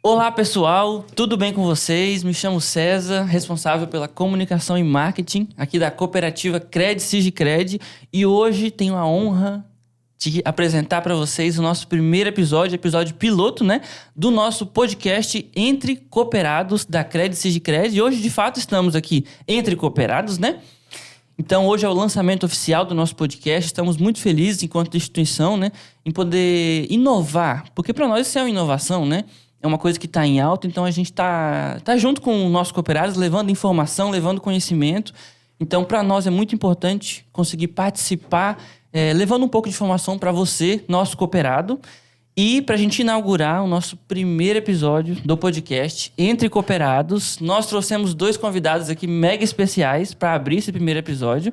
Olá pessoal, tudo bem com vocês? Me chamo César, responsável pela comunicação e marketing aqui da cooperativa Cred Sigicred, e hoje tenho a honra de apresentar para vocês o nosso primeiro episódio piloto, né, do nosso podcast Entre Cooperados da Cred Sigicred. E hoje, de fato, estamos aqui entre cooperados, né? Então, hoje é o lançamento oficial do nosso podcast. Estamos muito felizes, enquanto instituição, né, em poder inovar, porque para nós isso é uma inovação, né? É uma coisa que está em alta, então a gente tá junto com os nossos cooperados, levando informação, levando conhecimento. Então, para nós é muito importante conseguir participar, levando um pouco de informação para você, nosso cooperado. E para a gente inaugurar o nosso primeiro episódio do podcast Entre Cooperados, nós trouxemos 2 convidados aqui mega especiais para abrir esse primeiro episódio.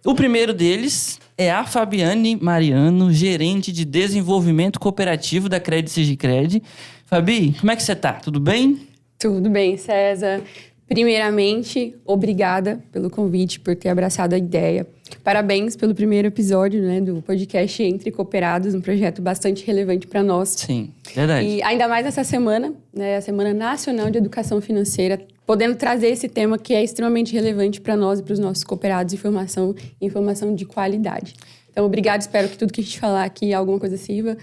O primeiro deles é a Fabiane Mariano, gerente de desenvolvimento cooperativo da Cred Sigicred. Fabi, como é que você tá? Tudo bem? Tudo bem, César. Primeiramente, obrigada pelo convite, por ter abraçado a ideia. Parabéns pelo primeiro episódio, né, do podcast Entre Cooperados, um projeto bastante relevante para nós. Sim, verdade. E ainda mais nessa semana, né, a Semana Nacional de Educação Financeira, podendo trazer esse tema que é extremamente relevante para nós e para os nossos cooperados, informação de qualidade. Então, obrigado, espero que tudo que a gente falar aqui, alguma coisa sirva,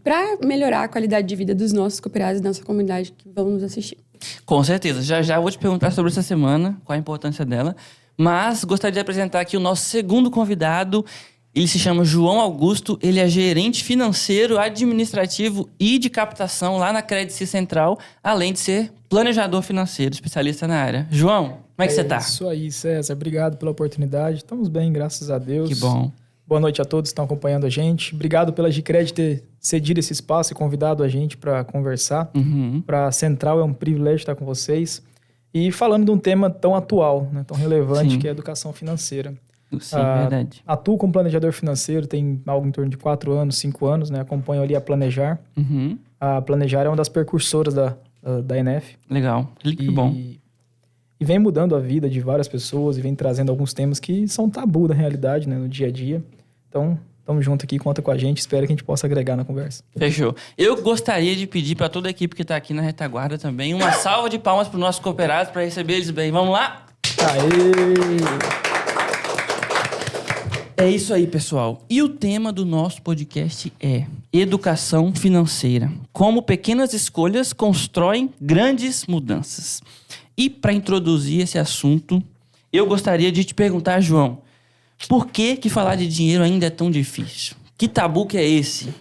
para melhorar a qualidade de vida dos nossos cooperados e da nossa comunidade que vão nos assistir. Com certeza. Já vou te perguntar sobre essa semana, qual a importância dela. Mas gostaria de apresentar aqui o nosso segundo convidado. Ele se chama João Augusto. Ele é gerente financeiro, administrativo e de captação lá na Cred Central, além de ser planejador financeiro, especialista na área. João, como é que você está? Isso aí, César. Obrigado pela oportunidade. Estamos bem, graças a Deus. Que bom. Boa noite a todos que estão acompanhando a gente. Obrigado pela Gicred ter cedido esse espaço e convidado a gente para conversar. Para a Central é um privilégio estar com vocês. E falando de um tema tão atual, né, tão relevante, Sim. que é a educação financeira. Sim, verdade. Atuo como planejador financeiro, tem algo em torno de 4 anos, 5 anos, né? Acompanho ali a Planejar. A Planejar é uma das precursoras da ENEF. Legal, que bom. E vem mudando a vida de várias pessoas e vem trazendo alguns temas que são tabu da realidade, né, no dia a dia. Então, estamos juntos aqui, conta com a gente, espero que a gente possa agregar na conversa. Fechou. Eu gostaria de pedir para toda a equipe que está aqui na retaguarda também uma salva de palmas para os nossos cooperados para receber eles bem. Vamos lá? Aê! É isso aí, pessoal. E o tema do nosso podcast é educação financeira. Como pequenas escolhas constroem grandes mudanças. E para introduzir esse assunto, eu gostaria de te perguntar, João, por que falar de dinheiro ainda é tão difícil? Que tabu que é esse?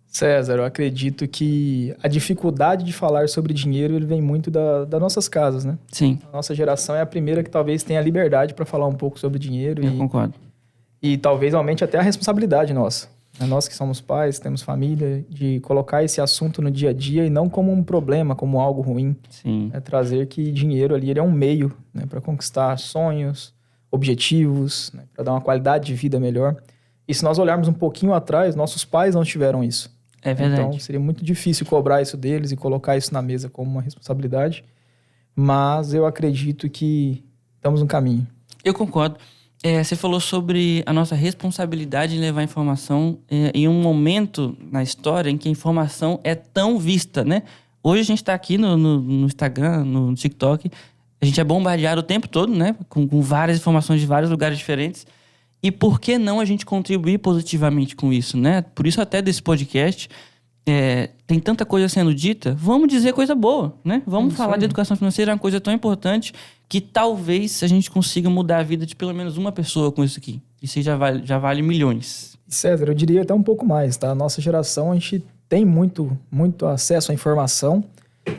César, eu acredito que a dificuldade de falar sobre dinheiro ele vem muito das nossas casas, né? Sim. A nossa geração é a primeira que talvez tenha a liberdade para falar um pouco sobre dinheiro. Eu concordo. E talvez aumente até a responsabilidade nossa. Nós que somos pais, temos família, de colocar esse assunto no dia a dia e não como um problema, como algo ruim. Sim. É trazer que dinheiro ali ele é um meio, né, para conquistar sonhos, objetivos, né, para dar uma qualidade de vida melhor. E se nós olharmos um pouquinho atrás, nossos pais não tiveram isso. É verdade. Então seria muito difícil cobrar isso deles e colocar isso na mesa como uma responsabilidade. Mas eu acredito que estamos no caminho. Eu concordo. Você falou sobre a nossa responsabilidade em levar informação em um momento na história em que a informação é tão vista, né? Hoje a gente está aqui no Instagram, no TikTok, a gente é bombardeado o tempo todo, né? Com várias informações de vários lugares diferentes. E por que não a gente contribuir positivamente com isso, né? Por isso até desse podcast, tem tanta coisa sendo dita, vamos dizer coisa boa, né? Vamos falar de educação financeira, é uma coisa tão importante que talvez a gente consiga mudar a vida de pelo menos uma pessoa com isso aqui. Isso já vale milhões. César, eu diria até um pouco mais, tá? A nossa geração, a gente tem muito acesso à informação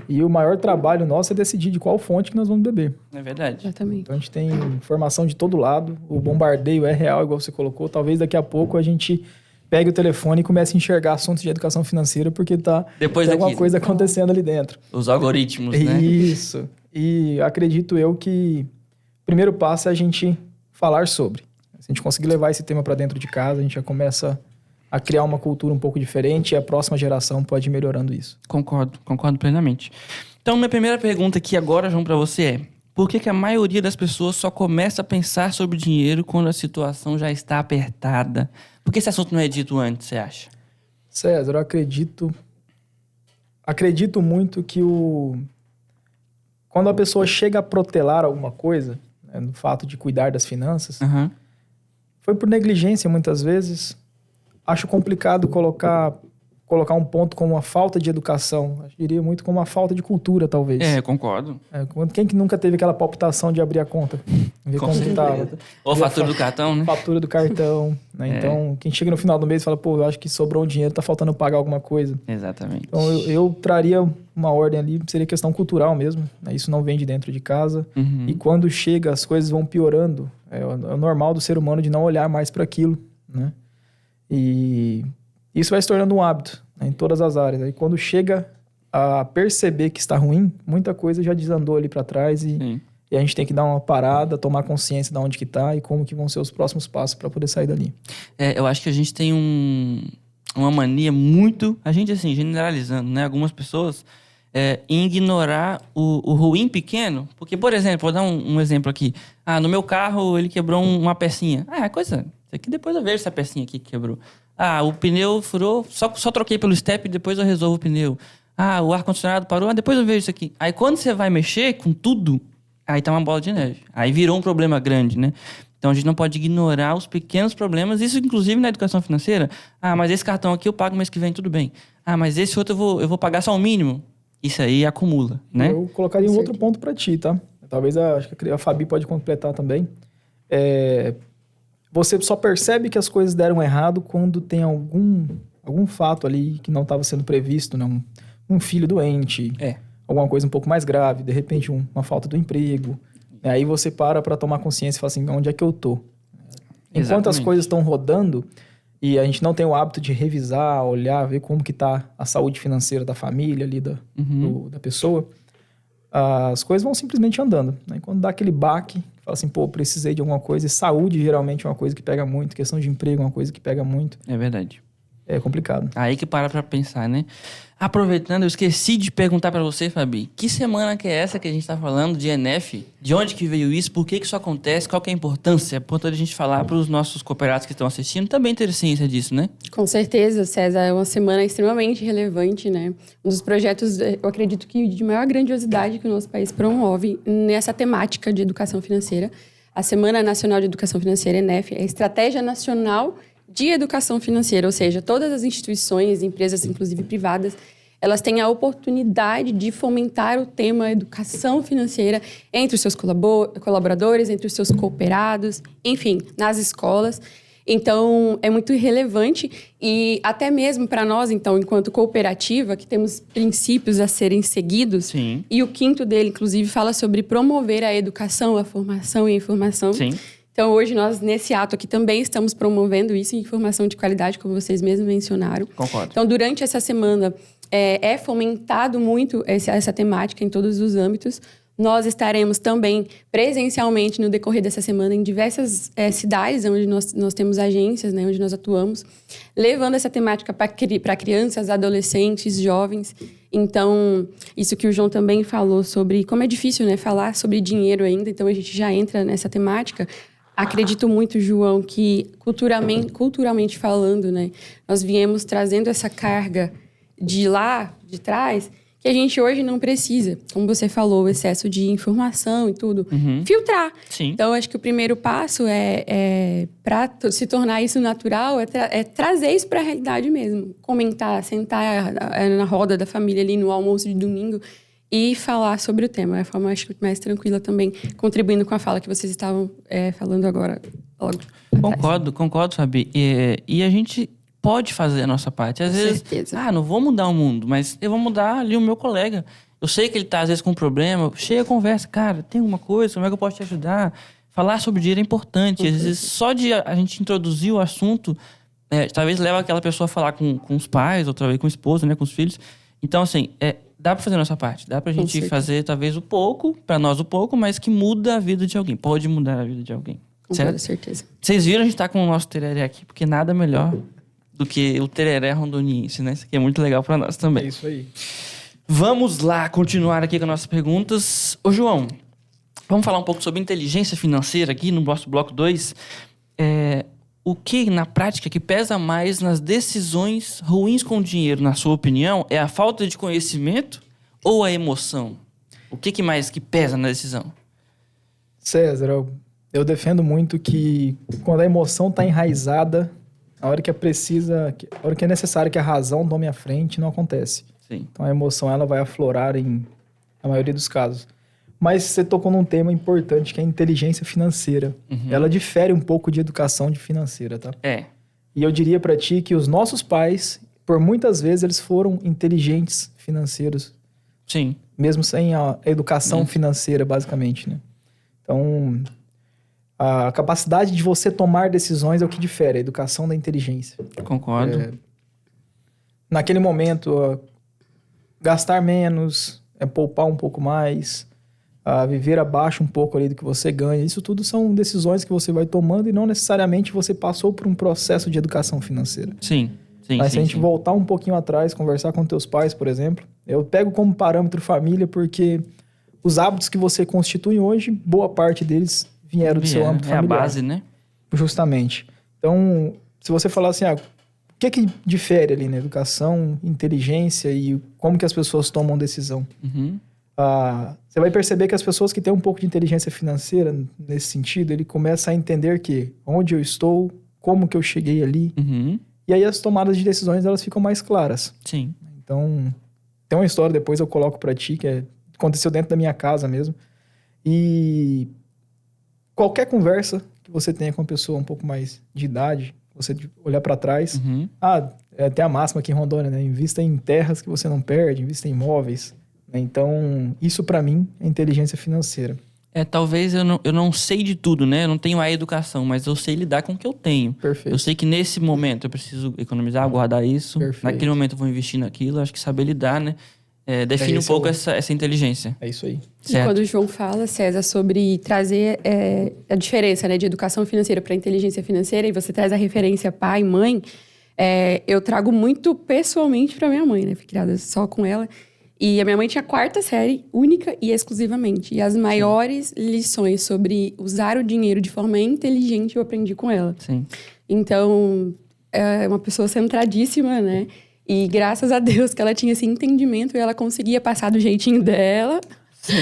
e o maior trabalho nosso é decidir de qual fonte que nós vamos beber. É verdade. Exatamente. Então a gente tem informação de todo lado, o bombardeio é real, igual você colocou. Talvez daqui a pouco a gente pegue o telefone e comece a enxergar assuntos de educação financeira porque tem alguma coisa acontecendo ali dentro. Os algoritmos, né? Isso. E acredito eu que o primeiro passo é a gente falar sobre. Se a gente conseguir levar esse tema para dentro de casa, a gente já começa a criar uma cultura um pouco diferente e a próxima geração pode ir melhorando isso. Concordo plenamente. Então, minha primeira pergunta aqui agora, João, para você é: por que a maioria das pessoas só começa a pensar sobre dinheiro quando a situação já está apertada? Por que esse assunto não é dito antes, você acha? César, eu acredito muito que quando a pessoa chega a protelar alguma coisa, né, no fato de cuidar das finanças, foi por negligência muitas vezes. Acho complicado colocar um ponto como a falta de educação. Eu diria muito como a falta de cultura, talvez. Concordo. Quem que nunca teve aquela palpitação de abrir a conta? Ver como que tava. Ou a fatura do cartão, né? Fatura do cartão. Né? Então, quem chega no final do mês e fala, pô, eu acho que sobrou um dinheiro, tá faltando pagar alguma coisa. Exatamente. Então, eu traria uma ordem ali, seria questão cultural mesmo. Né? Isso não vem de dentro de casa. E quando chega, as coisas vão piorando. É o normal do ser humano de não olhar mais para aquilo, né? E isso vai se tornando um hábito, né, em todas as áreas. Aí quando chega a perceber que está ruim, muita coisa já desandou ali para trás e a gente tem que dar uma parada, tomar consciência de onde que está e como que vão ser os próximos passos para poder sair dali. Eu acho que a gente tem uma mania muito, a gente assim, generalizando, né? Algumas pessoas em ignorar o ruim pequeno. Porque, por exemplo, vou dar um exemplo aqui. No meu carro ele quebrou uma pecinha. Coisa... Isso aqui depois eu vejo essa pecinha aqui que quebrou. O pneu furou, só troquei pelo step e depois eu resolvo o pneu. O ar-condicionado parou, depois eu vejo isso aqui. Aí quando você vai mexer com tudo, aí tá uma bola de neve. Aí virou um problema grande, né? Então a gente não pode ignorar os pequenos problemas. Isso inclusive na educação financeira. Mas esse cartão aqui eu pago mês que vem, tudo bem. Mas esse outro eu vou pagar só o mínimo. Isso aí acumula, né? Eu colocaria um outro ponto para ti, tá? Talvez acho que a Fabi pode completar também. Você só percebe que as coisas deram errado quando tem algum fato ali que não estava sendo previsto, né? Um filho doente, alguma coisa um pouco mais grave, de repente uma falta do emprego. Aí você para tomar consciência e fala assim, onde é que eu tô? Enquanto as coisas estão rodando e a gente não tem o hábito de revisar, olhar, ver como que tá a saúde financeira da família ali, da pessoa, as coisas vão simplesmente andando. Né? Quando dá aquele baque, fala assim, pô, precisei de alguma coisa. E saúde geralmente é uma coisa que pega muito. Questão de emprego é uma coisa que pega muito. É verdade. É complicado. Aí que para pra pensar, né? Aproveitando, eu esqueci de perguntar pra você, Fabi. Que semana que é essa que a gente tá falando de ENEF? De onde que veio isso? Por que isso acontece? Qual que é a importância? É importante a gente falar pros nossos cooperados que estão assistindo também ter ciência disso, né? Com certeza, César. É uma semana extremamente relevante, né? Um dos projetos, eu acredito que de maior grandiosidade que o nosso país promove nessa temática de educação financeira. A Semana Nacional de Educação Financeira, ENEF, é a Estratégia Nacional de Educação Financeira, ou seja, todas as instituições, empresas, inclusive privadas, elas têm a oportunidade de fomentar o tema educação financeira entre os seus colaboradores, entre os seus cooperados, enfim, nas escolas. Então, é muito relevante e até mesmo para nós, então, enquanto cooperativa, que temos princípios a serem seguidos. Sim. E o quinto dele, inclusive, fala sobre promover a educação, a formação e a informação. Sim. Então, hoje, nós, nesse ato aqui, também estamos promovendo isso, informação de qualidade, como vocês mesmos mencionaram. Concordo. Então, durante essa semana, é fomentado muito essa temática em todos os âmbitos. Nós estaremos também presencialmente no decorrer dessa semana em diversas cidades onde nós temos agências, né, onde nós atuamos, levando essa temática para crianças, adolescentes, jovens. Então, isso que o João também falou sobre como é difícil, né, falar sobre dinheiro ainda, então a gente já entra nessa temática. Acredito muito, João, que culturalmente falando, né, nós viemos trazendo essa carga de lá, de trás, que a gente hoje não precisa. Como você falou, o excesso de informação e tudo. Filtrar. Sim. Então, acho que o primeiro passo para se tornar isso natural, é trazer isso para a realidade mesmo. Comentar, sentar na roda da família ali no almoço de domingo e falar sobre o tema. É a forma, acho que, mais tranquila também, contribuindo com a fala que vocês estavam falando agora. Concordo, Fabi. E a gente pode fazer a nossa parte. Às vezes, certeza. Não vou mudar o mundo, mas eu vou mudar ali o meu colega. Eu sei que ele tá, às vezes, com um problema. Chega a conversa. Cara, tem alguma coisa? Como é que eu posso te ajudar? Falar sobre dinheiro é importante. Às vezes, só de a gente introduzir o assunto, talvez leva aquela pessoa a falar com os pais, outra vez com o esposo, né, com os filhos. Então, assim, dá pra fazer a nossa parte. Dá pra gente fazer, talvez, pra nós o pouco, mas que muda a vida de alguém. Pode mudar a vida de alguém. Com certo? toda certeza. Vocês viram, a gente tá com o nosso tereré aqui, porque nada melhor do que o tereré rondoniense, né? Isso aqui é muito legal pra nós também. É isso aí. Vamos lá, continuar aqui com as nossas perguntas. Ô, João, Vamos falar um pouco sobre inteligência financeira aqui no nosso bloco 2. O que, na prática, que pesa mais nas decisões ruins com o dinheiro, na sua opinião, é a falta de conhecimento ou a emoção? O que mais que pesa na decisão? César, eu defendo muito que quando a emoção está enraizada, a hora que é necessário que a razão tome a frente, não acontece. Sim. Então a emoção ela vai aflorar na maioria dos casos. Mas você tocou num tema importante, que é a inteligência financeira. Ela difere um pouco de educação financeira, tá? E eu diria para ti que os nossos pais, por muitas vezes, eles foram inteligentes financeiros. Sim. Mesmo sem a educação financeira, basicamente, né? Então, a capacidade de você tomar decisões é o que difere a educação da inteligência. Concordo. Naquele momento, gastar menos, poupar um pouco mais, viver abaixo um pouco ali do que você ganha. Isso tudo são decisões que você vai tomando e não necessariamente você passou por um processo de educação financeira. Sim. Mas se a gente voltar um pouquinho atrás, conversar com teus pais, por exemplo, eu pego como parâmetro família porque os hábitos que você constitui hoje, boa parte deles vieram do seu âmbito familiar. É a base, né? Justamente. Então, se você falar assim, o que difere ali na educação, inteligência e como que as pessoas tomam decisão? Você vai perceber que as pessoas que têm um pouco de inteligência financeira, nesse sentido, ele começa a entender que onde eu estou, como que eu cheguei ali, e aí as tomadas de decisões elas ficam mais claras. Sim. Então, tem uma história, depois eu coloco pra ti, que aconteceu dentro da minha casa mesmo. E qualquer conversa que você tenha com uma pessoa um pouco mais de idade, você olhar pra trás, tem a máxima aqui em Rondônia, né? Invista em terras que você não perde, invista em imóveis. Então, isso pra mim é inteligência financeira. Talvez eu não sei de tudo, né? Eu não tenho a educação, mas eu sei lidar com o que eu tenho. Perfeito. Eu sei que nesse momento eu preciso economizar, guardar isso. Perfeito. Naquele momento eu vou investir naquilo. Acho que saber lidar, né? Define um pouco essa inteligência. É isso aí. Certo. E quando o João fala, César, sobre trazer a diferença, né, de educação financeira para inteligência financeira, e você traz a referência pai, mãe, eu trago muito pessoalmente para minha mãe, né? Fui criada só com ela. E a minha mãe tinha 4ª série, única e exclusivamente. E as maiores lições sobre usar o dinheiro de forma inteligente eu aprendi com ela. Sim. Então, é uma pessoa centradíssima, né? E graças a Deus que ela tinha esse entendimento e ela conseguia passar do jeitinho dela. Sim.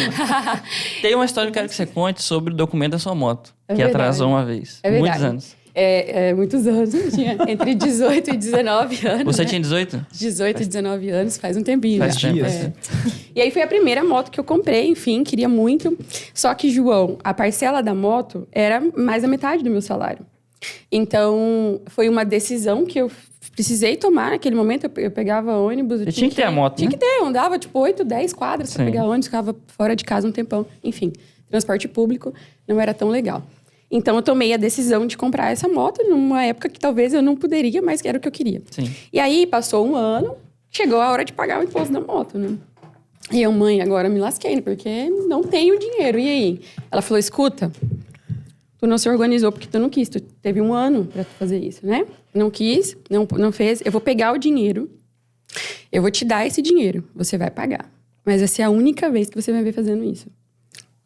Tem uma história que eu quero que você conte sobre o documento da sua moto, que verdade. atrasou uma vez. É verdade. Muitos anos. Muitos anos. Eu tinha entre 18 e 19 anos. Você né? tinha 18? 18 e 19 anos, faz um tempinho. Faz já. dias. E aí foi a primeira moto que eu comprei, enfim, queria muito. Só que, João, a parcela da moto era mais da metade do meu salário. Então, foi uma decisão que eu precisei tomar naquele momento. Eu pegava ônibus. Você tinha que ter a moto, Tinha né? que ter, eu andava tipo 8, 10 quadras pra pegar ônibus, ficava fora de casa um tempão. Enfim, transporte público não era tão legal. Então, eu tomei a decisão de comprar essa moto numa época que talvez eu não poderia, mas que era o que eu queria. Sim. E aí, passou um ano, chegou a hora de pagar o imposto da moto, né? E eu, mãe, agora me lasquei, né? Porque não tenho dinheiro. E aí? Ela falou, escuta, tu não se organizou porque tu não quis. Tu teve um ano pra tu fazer isso, né? Não quis, não fez. Eu vou pegar o dinheiro, eu vou te dar esse dinheiro, você vai pagar. Mas vai ser a única vez que você vai ver fazendo isso.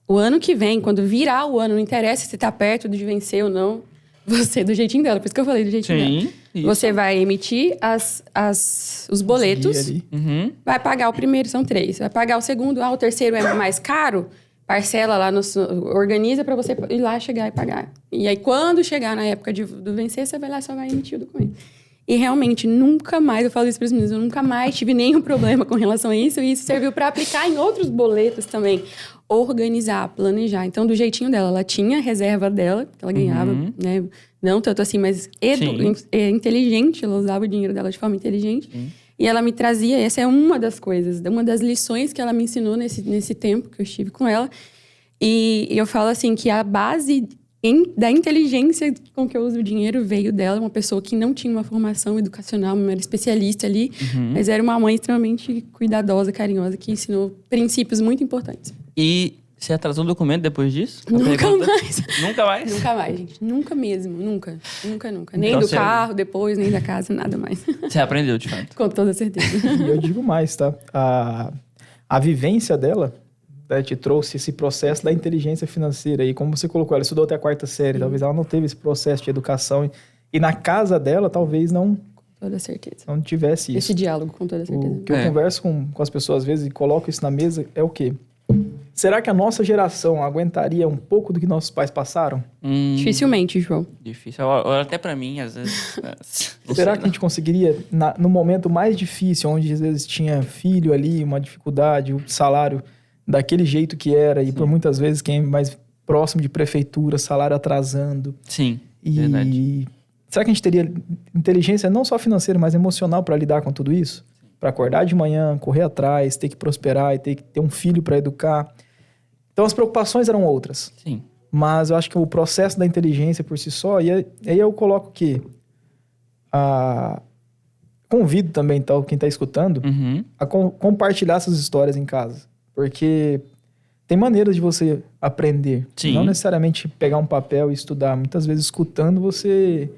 O ano que vem, quando virar o ano, não interessa se tá perto de vencer ou não, você, do jeitinho dela, por isso que eu falei do jeitinho dela. Isso. Você vai emitir os boletos, vai pagar o primeiro, são 3. Vai pagar o segundo, o terceiro é mais caro, parcela lá, organiza pra você ir lá chegar e pagar. E aí, quando chegar na época do vencer, você vai lá e só vai emitir o documento. E realmente, nunca mais, eu falo isso para os meninos, eu nunca mais tive nenhum problema com relação a isso. E isso serviu para aplicar em outros boletos também. Organizar, planejar. Então, do jeitinho dela, ela tinha a reserva dela, que ela ganhava, né? Não tanto assim, mas inteligente. Ela usava o dinheiro dela de forma inteligente. Sim. E ela me trazia, essa é uma das coisas, uma das lições que ela me ensinou nesse tempo que eu estive com ela. E eu falo assim, que a base da inteligência com que eu uso o dinheiro veio dela, uma pessoa que não tinha uma formação educacional, não era especialista ali, mas era uma mãe extremamente cuidadosa, carinhosa, que ensinou princípios muito importantes. E você atrasou o documento depois disso? Nunca mais. Nunca mais? Nunca mais, gente. Nunca mesmo. Nunca. Nem então, do carro depois, nem da casa, nada mais. Você aprendeu, de fato. Com toda certeza. E eu digo mais, tá? A vivência dela né, te trouxe esse processo da inteligência financeira. E como você colocou, ela estudou até a 4ª série, talvez ela não teve esse processo de educação. E na casa dela, talvez não... Com toda certeza. Não tivesse isso. Esse diálogo, com toda certeza. O que eu converso com as pessoas às vezes e coloco isso na mesa é o quê? Será que a nossa geração aguentaria um pouco do que nossos pais passaram? Dificilmente, João. Difícil. Olha, até pra mim, às vezes... Será que a gente conseguiria, no momento mais difícil, onde às vezes tinha filho ali, uma dificuldade, o salário daquele jeito que era, e por muitas vezes quem é mais próximo de prefeitura, salário atrasando. Sim, verdade. Será que a gente teria inteligência não só financeira, mas emocional para lidar com tudo isso? Para acordar de manhã, correr atrás, ter que prosperar e ter que ter um filho para educar. Então as preocupações eram outras. Sim. Mas eu acho que o processo da inteligência por si só, e aí eu coloco que convido também então, quem está escutando a compartilhar essas histórias em casa. Porque tem maneiras de você aprender. Sim. Não necessariamente pegar um papel e estudar. Muitas vezes escutando você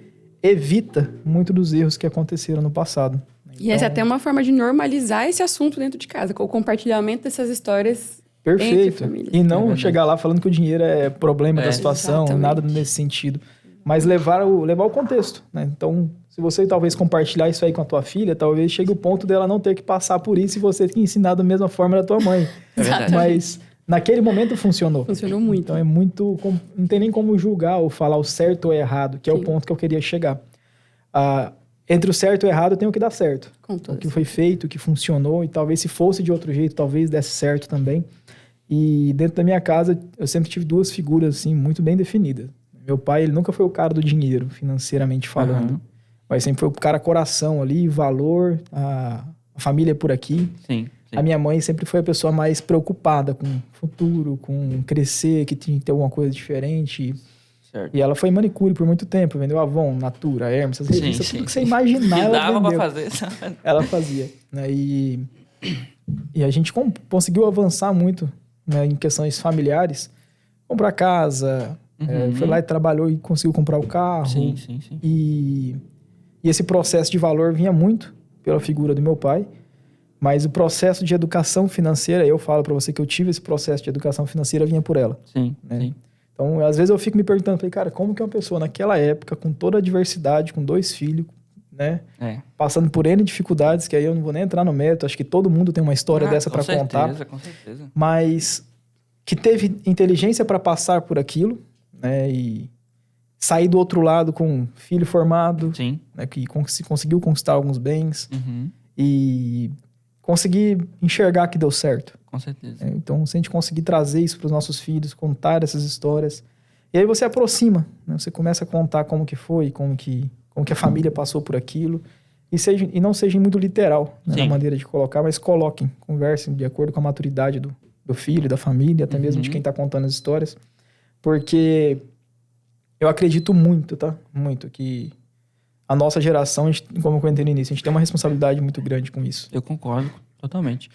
evita muito dos erros que aconteceram no passado. E essa é até uma forma de normalizar esse assunto dentro de casa, com o compartilhamento dessas histórias entre Perfeito. famílias. E não chegar lá falando que o dinheiro é problema da situação, Exatamente. nada nesse sentido. Mas levar o contexto, né? Então, se você talvez compartilhar isso aí com a tua filha, talvez chegue o ponto dela não ter que passar por isso e você ter que ensinar da mesma forma da tua mãe. É verdade. Mas naquele momento funcionou. Funcionou muito. Então é muito... Não tem nem como julgar ou falar o certo ou errado, que é o ponto que eu queria chegar. Entre o certo e o errado tem o que dá certo. O que foi feito, o que funcionou, e talvez se fosse de outro jeito, talvez desse certo também. E dentro da minha casa, eu sempre tive 2 figuras, assim, muito bem definidas. Meu pai, ele nunca foi o cara do dinheiro, financeiramente falando. Mas sempre foi o cara coração ali, valor, a família por aqui. Sim. A minha mãe sempre foi a pessoa mais preocupada com o futuro, com crescer, que tinha que ter alguma coisa diferente. Certo. E ela foi manicure por muito tempo, vendeu Avon, Natura, Hermes, essas revistas, tudo que você imaginar, que ela dava vendeu. pra fazer. Ela fazia. Né? E a gente conseguiu avançar muito, né, em questões familiares. Comprar casa, foi lá e trabalhou e conseguiu comprar o carro. Sim. E esse processo de valor vinha muito pela figura do meu pai. Mas o processo de educação financeira, eu falo para você que eu tive esse processo de educação financeira, vinha por ela. Sim. Então, às vezes eu fico me perguntando, falei, cara, como que uma pessoa naquela época, com toda a diversidade, com 2 filhos, né? Passando por N dificuldades, que aí eu não vou nem entrar no mérito, acho que todo mundo tem uma história dessa para contar. Com certeza. Mas que teve inteligência para passar por aquilo, né? E sair do outro lado com um filho formado, Sim. né? Que conseguiu conquistar alguns bens e conseguir enxergar que deu certo. Com certeza. Então, se a gente conseguir trazer isso para os nossos filhos, contar essas histórias, e aí você aproxima, né? Você começa a contar como que foi, como que a família passou por aquilo, e não seja muito literal, né, na maneira de colocar, mas coloquem, conversem de acordo com a maturidade do filho, da família, até mesmo de quem está contando as histórias, porque eu acredito muito, tá? Muito, que a nossa geração, a gente, como eu comentei no início, a gente tem uma responsabilidade muito grande com isso. Eu concordo totalmente.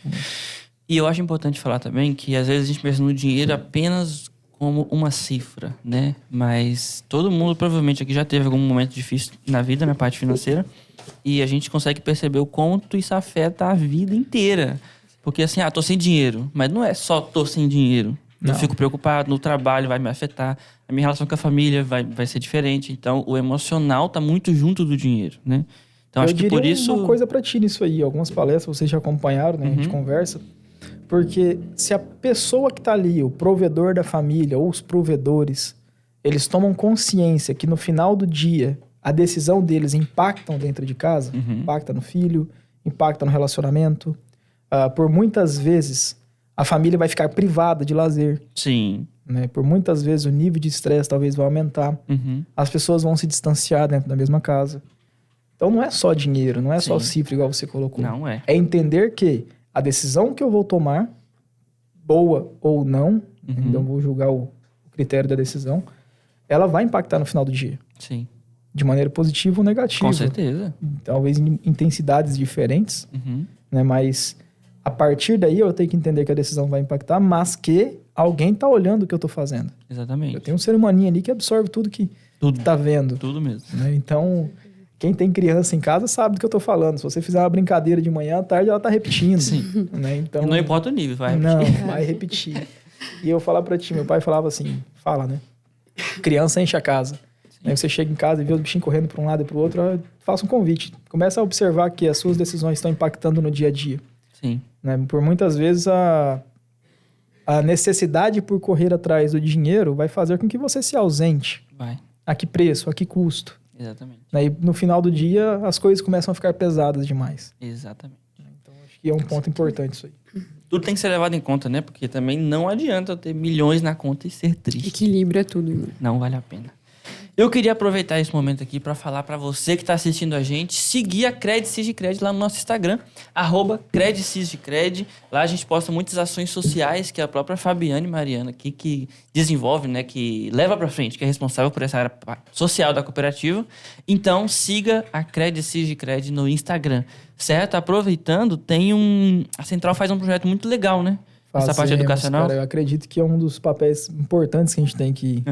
E eu acho importante falar também que às vezes a gente pensa no dinheiro apenas como uma cifra, né? Mas todo mundo provavelmente aqui já teve algum momento difícil na vida, na parte financeira, e a gente consegue perceber o quanto isso afeta a vida inteira. Porque assim, tô sem dinheiro, mas não é só tô sem dinheiro. Eu fico preocupado, no trabalho vai me afetar, a minha relação com a família vai ser diferente. Então, o emocional tá muito junto do dinheiro, né? Então, acho que por isso... uma coisa para ti nisso aí. Algumas palestras vocês já acompanharam, né? A gente conversa. Porque se a pessoa que tá ali, o provedor da família ou os provedores, eles tomam consciência que no final do dia a decisão deles impactam dentro de casa, impacta no filho, impacta no relacionamento. Por muitas vezes, a família vai ficar privada de lazer. Sim. Né? Por muitas vezes, o nível de estresse talvez vai aumentar. As pessoas vão se distanciar dentro da mesma casa. Então, não é só dinheiro, não é só cifra, igual você colocou. Não é. É entender que a decisão que eu vou tomar, boa ou não, então vou julgar o critério da decisão, ela vai impactar no final do dia. Sim. De maneira positiva ou negativa. Com certeza. Talvez em intensidades diferentes, né? Mas a partir daí eu tenho que entender que a decisão vai impactar, mas que alguém está olhando o que eu estou fazendo. Exatamente. Eu tenho um ser humaninho ali que absorve tudo que tá vendo. Tudo mesmo. Né? Então, Quem tem criança em casa sabe do que eu tô falando. Se você fizer uma brincadeira de manhã, à tarde ela tá repetindo. Sim. Né? Então, E não importa o nível, vai repetir. Não, vai repetir. E eu falava pra ti, meu pai falava assim, fala, né? Criança enche a casa. Aí você chega em casa e vê os bichinhos correndo para um lado e para o outro, faça um convite. Começa a observar que as suas decisões estão impactando no dia a dia. Sim. Né? Por muitas vezes a necessidade por correr atrás do dinheiro vai fazer com que você se ausente. Vai. A que preço, a que custo. Exatamente. Né? E no final do dia as coisas começam a ficar pesadas demais. Exatamente. Então acho que é um ponto importante isso aí. Tudo tem que ser levado em conta, né? Porque também não adianta eu ter milhões na conta e ser triste. Equilíbrio é tudo, irmão. Não vale a pena. Eu queria aproveitar esse momento aqui para falar para você que está assistindo a gente, seguir a CredSysGCred lá no nosso Instagram, @CredSysGCred. Lá a gente posta muitas ações sociais que a própria Fabiane Mariana aqui que desenvolve, né, que leva para frente, que é responsável por essa área social da cooperativa. Então, siga a CredSysGCred no Instagram, certo? Aproveitando, a Central faz um projeto muito legal, né? Essa parte educacional. Cara, eu acredito que é um dos papéis importantes que a gente tem que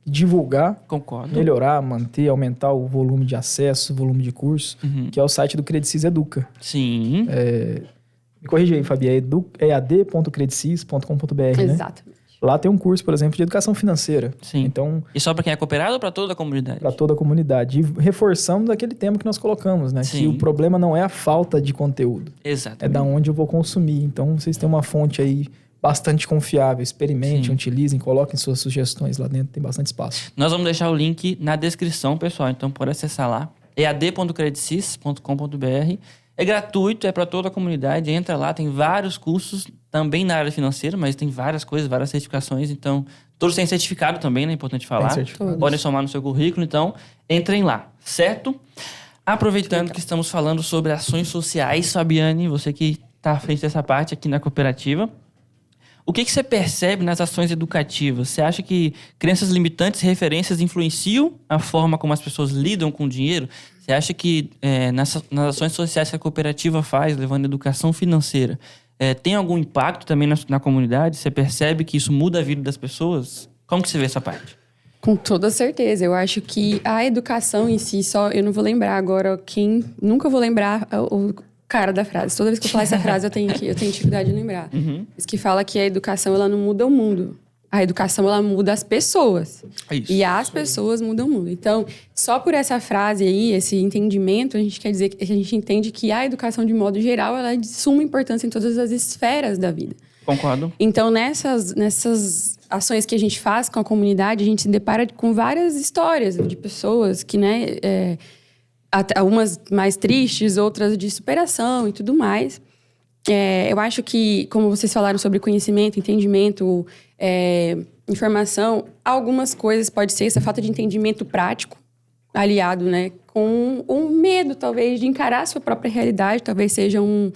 divulgar, Concordo. melhorar, manter, aumentar o volume de acesso, o volume de curso, que é o site do CredSys Educa. Sim. Me corrija aí, Fabi, é ead.credsis.com.br, né? Exatamente. Lá tem um curso, por exemplo, de educação financeira. Sim. Então, E só para quem é cooperado ou para toda a comunidade? para toda a comunidade. E reforçamos aquele tema que nós colocamos, né? Sim. Que o problema não é a falta de conteúdo, Exato. é da onde eu vou consumir. Então, vocês têm uma fonte aí bastante confiável. Experimentem, Sim. utilizem, coloquem suas sugestões lá dentro, tem bastante espaço. Nós vamos deixar o link na descrição, pessoal. Então pode acessar lá. ead.credsis.com.br. É gratuito, é para toda a comunidade. Entra lá, tem vários cursos também na área financeira, mas tem várias coisas, várias certificações. Então, todos têm certificado também, né? É importante falar. Tem certificado. Podem somar no seu currículo. Então, entrem lá, certo? Aproveitando que estamos falando sobre ações sociais, Fabiane, você que está à frente dessa parte aqui na cooperativa, o que você percebe nas ações educativas? Você acha que crenças limitantes e referências influenciam a forma como as pessoas lidam com o dinheiro? Você acha que nas ações sociais que a cooperativa faz, levando educação financeira, tem algum impacto também na comunidade? Você percebe que isso muda a vida das pessoas? Como que você vê essa parte? Com toda certeza. Eu acho que a educação em si, eu não vou lembrar agora nunca vou lembrar o cara da frase. Toda vez que eu falar essa frase, eu tenho dificuldade de lembrar. Mas que fala que a educação, ela não muda o mundo. A educação, ela muda as pessoas. Isso. E as pessoas mudam o mundo. Então, só por essa frase aí, esse entendimento, a gente quer dizer que a gente entende que a educação, de modo geral, ela é de suma importância em todas as esferas da vida. Concordo. Então, nessas ações que a gente faz com a comunidade, a gente se depara com várias histórias de pessoas que, né, umas mais tristes, outras de superação e tudo mais. Eu acho que, como vocês falaram sobre conhecimento, entendimento, informação, algumas coisas pode ser essa falta de entendimento prático, aliado, né, com um medo, talvez, de encarar a sua própria realidade, talvez seja um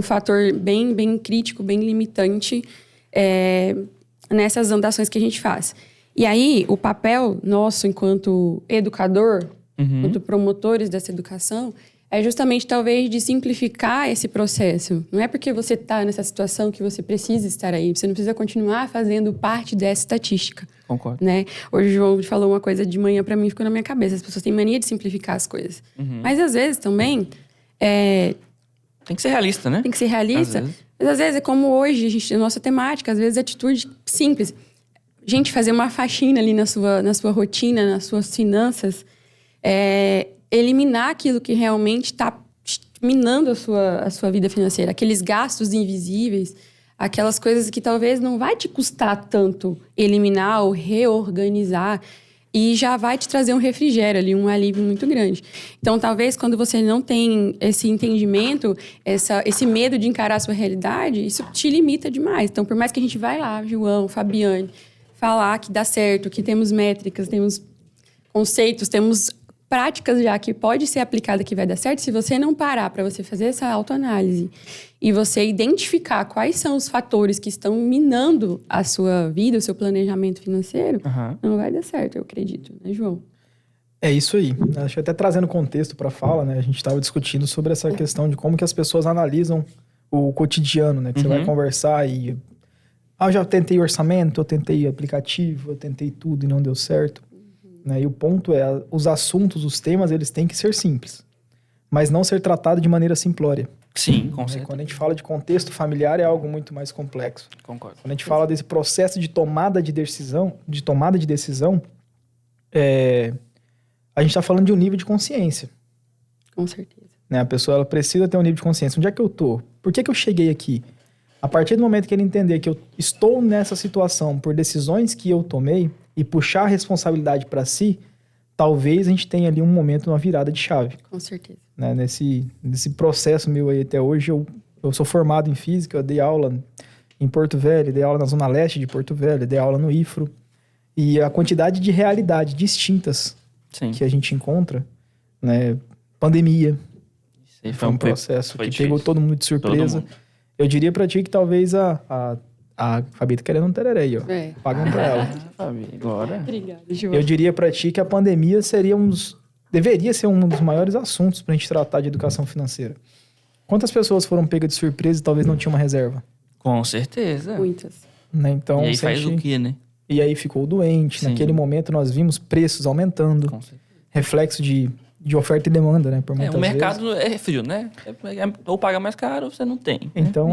fator bem, bem crítico, bem limitante nessas ações que a gente faz. E aí, o papel nosso enquanto educador, enquanto promotores dessa educação, é justamente, talvez, de simplificar esse processo. Não é porque você está nessa situação que você precisa estar aí. Você não precisa continuar fazendo parte dessa estatística. Concordo. Né? Hoje o João falou uma coisa de manhã para mim, ficou na minha cabeça. As pessoas têm mania de simplificar as coisas. Mas, às vezes, também... Tem que ser realista, né? Tem que ser realista. Mas, às vezes, é como hoje, a nossa temática. Às vezes, atitude simples. Gente, fazer uma faxina ali na sua rotina, nas suas finanças... eliminar aquilo que realmente está minando a sua vida financeira. Aqueles gastos invisíveis, aquelas coisas que talvez não vai te custar tanto eliminar ou reorganizar e já vai te trazer um refrigério ali, um alívio muito grande. Então, talvez, quando você não tem esse entendimento, esse medo de encarar a sua realidade, isso te limita demais. Então, por mais que a gente vai lá, João, Fabiane, falar que dá certo, que temos métricas, temos conceitos, temos práticas já que pode ser aplicada que vai dar certo, se você não parar para você fazer essa autoanálise e você identificar quais são os fatores que estão minando a sua vida, o seu planejamento financeiro, não vai dar certo, eu acredito, né, João? É isso aí. Acho que até trazendo contexto para a fala, né? A gente estava discutindo sobre essa questão de como que as pessoas analisam o cotidiano, né? Que você vai conversar e... eu já tentei orçamento, eu tentei aplicativo, eu tentei tudo e não deu certo. né? E o ponto é, os assuntos, os temas, eles têm que ser simples, mas não ser tratado de maneira simplória. Sim, com certeza. Quando a gente fala de contexto familiar, é algo muito mais complexo. Concordo. Quando a gente fala desse processo de tomada de decisão, a gente está falando de um nível de consciência. Com certeza. Né? A pessoa ela precisa ter um nível de consciência. Onde é que eu tô? Por que eu cheguei aqui? A partir do momento que ele entender que eu estou nessa situação por decisões que eu tomei e puxar a responsabilidade para si, talvez a gente tenha ali um momento, uma virada de chave. Com certeza. Né? Nesse processo meu aí até hoje, eu sou formado em física, eu dei aula em Porto Velho, dei aula na Zona Leste de Porto Velho, dei aula no IFRO. E a quantidade de realidades distintas que a gente encontra, né? Pandemia, foi um processo que pegou todo mundo de surpresa. Eu diria pra ti que talvez a Fabi tá querendo um tereré aí, ó. Pagando pra ela. Fabi, agora. Obrigada, Eu diria pra ti que a pandemia deveria ser um dos maiores assuntos pra gente tratar de educação financeira. Quantas pessoas foram pegas de surpresa e talvez não tinham uma reserva? Com certeza. Muitas. Né? Então, e aí faz o quê, né? E aí ficou doente. Sim. Naquele momento nós vimos preços aumentando. Com certeza. Reflexo de oferta e demanda, né? Por muitas o mercado é frio, né? Ou paga mais caro ou você não tem. Então,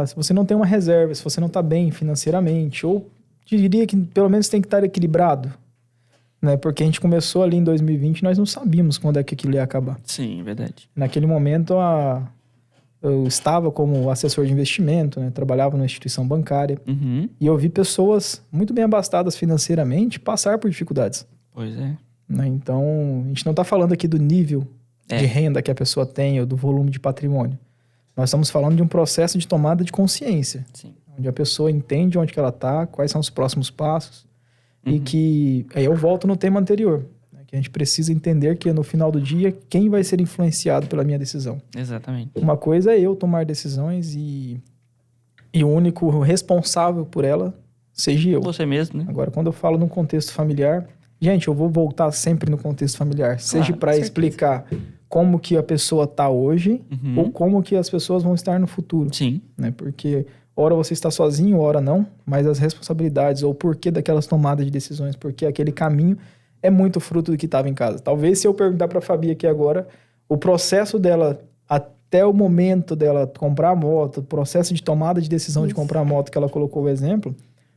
se você não tem uma reserva, se você não está bem financeiramente, ou diria que pelo menos tem que estar equilibrado, né? Porque a gente começou ali em 2020 e nós não sabíamos quando é que aquilo ia acabar. Sim, verdade. Naquele momento, eu estava como assessor de investimento, né? Trabalhava numa instituição bancária. Uhum. E eu vi pessoas muito bem abastadas financeiramente passar por dificuldades. Pois é. Né? Então, a gente não está falando aqui do nível de renda que a pessoa tem ou do volume de patrimônio. Nós estamos falando de um processo de tomada de consciência. Sim. Onde a pessoa entende onde que ela está, quais são os próximos passos. E que... Aí eu volto no tema anterior. Né? Que a gente precisa entender que no final do dia, quem vai ser influenciado pela minha decisão. Exatamente. Uma coisa é eu tomar decisões e o único responsável por ela seja eu. Você mesmo, né? Agora, quando eu falo num contexto familiar... Gente, eu vou voltar sempre no contexto familiar. Seja para explicar como que a pessoa está hoje ou como que as pessoas vão estar no futuro. Sim. Né? Porque ora você está sozinho, ora não. Mas as responsabilidades ou o porquê daquelas tomadas de decisões, porque aquele caminho é muito fruto do que estava em casa. Talvez se eu perguntar para a Fabi aqui agora, o processo dela até o momento dela comprar a moto, o processo de tomada de decisão de comprar a moto que ela colocou o exemplo,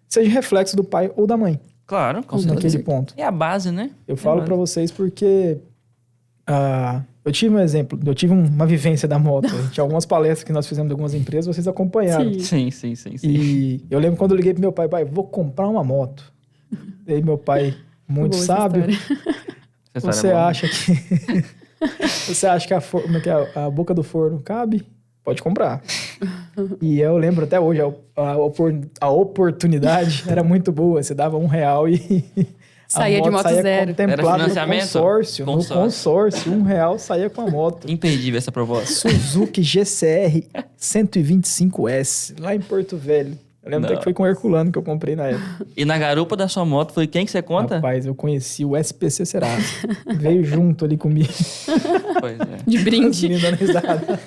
seja reflexo do pai ou da mãe. Claro, com certeza. Naquele ponto. É a base, né? Eu falo para vocês porque eu tive um exemplo, eu tive uma vivência da moto. Tinha algumas palestras que nós fizemos de algumas empresas, vocês acompanharam. Sim. E eu lembro quando eu liguei pro meu pai, vou comprar uma moto. E aí meu pai, muito sábio, você acha que a boca do forno cabe? Pode comprar. E eu lembro até hoje, a oportunidade era muito boa. Você dava R$1 e saía de moto zero. Era financiamento? No consórcio, R$1 saía com a moto. Imperdível essa proposta. Suzuki GCR 125S, lá em Porto Velho. Eu lembro até que foi com o Herculano que eu comprei na época. E na garupa da sua moto foi quem que você conta? Rapaz, eu conheci o SPC Serasa. Veio junto ali comigo. Pois é. De brinde. Dando risada.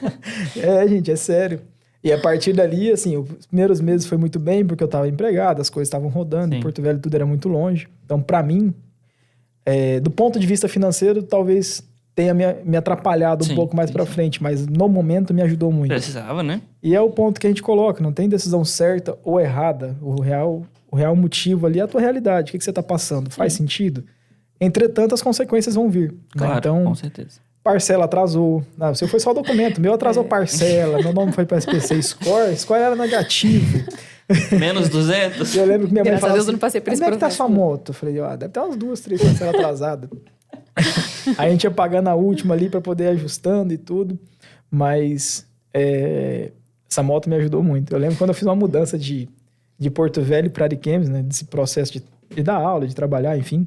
Gente, é sério. E a partir dali, assim, os primeiros meses foi muito bem, porque eu estava empregado, as coisas estavam rodando, em Porto Velho tudo era muito longe. Então, para mim, do ponto de vista financeiro, talvez tenha me atrapalhado um pouco mais para frente, mas no momento me ajudou muito. Precisava, né? E é o ponto que a gente coloca, não tem decisão certa ou errada. O real motivo ali é a tua realidade. O que você está passando? Faz sentido? Entretanto, as consequências vão vir. Claro, né? Então, com certeza. Parcela atrasou. Não, seu foi só o documento. Meu atrasou parcela. Meu nome foi para SPC Score. Score era negativo. Menos 200. Eu lembro que minha mãe falava Deus, eu não passei por esse como é que tá sua moto? Eu falei, deve ter umas 2, 3 parcelas atrasadas. Aí a gente ia pagando a última ali para poder ir ajustando e tudo. Mas essa moto me ajudou muito. Eu lembro quando eu fiz uma mudança de Porto Velho para Ariquemes, né? Desse processo de dar aula, de trabalhar, enfim.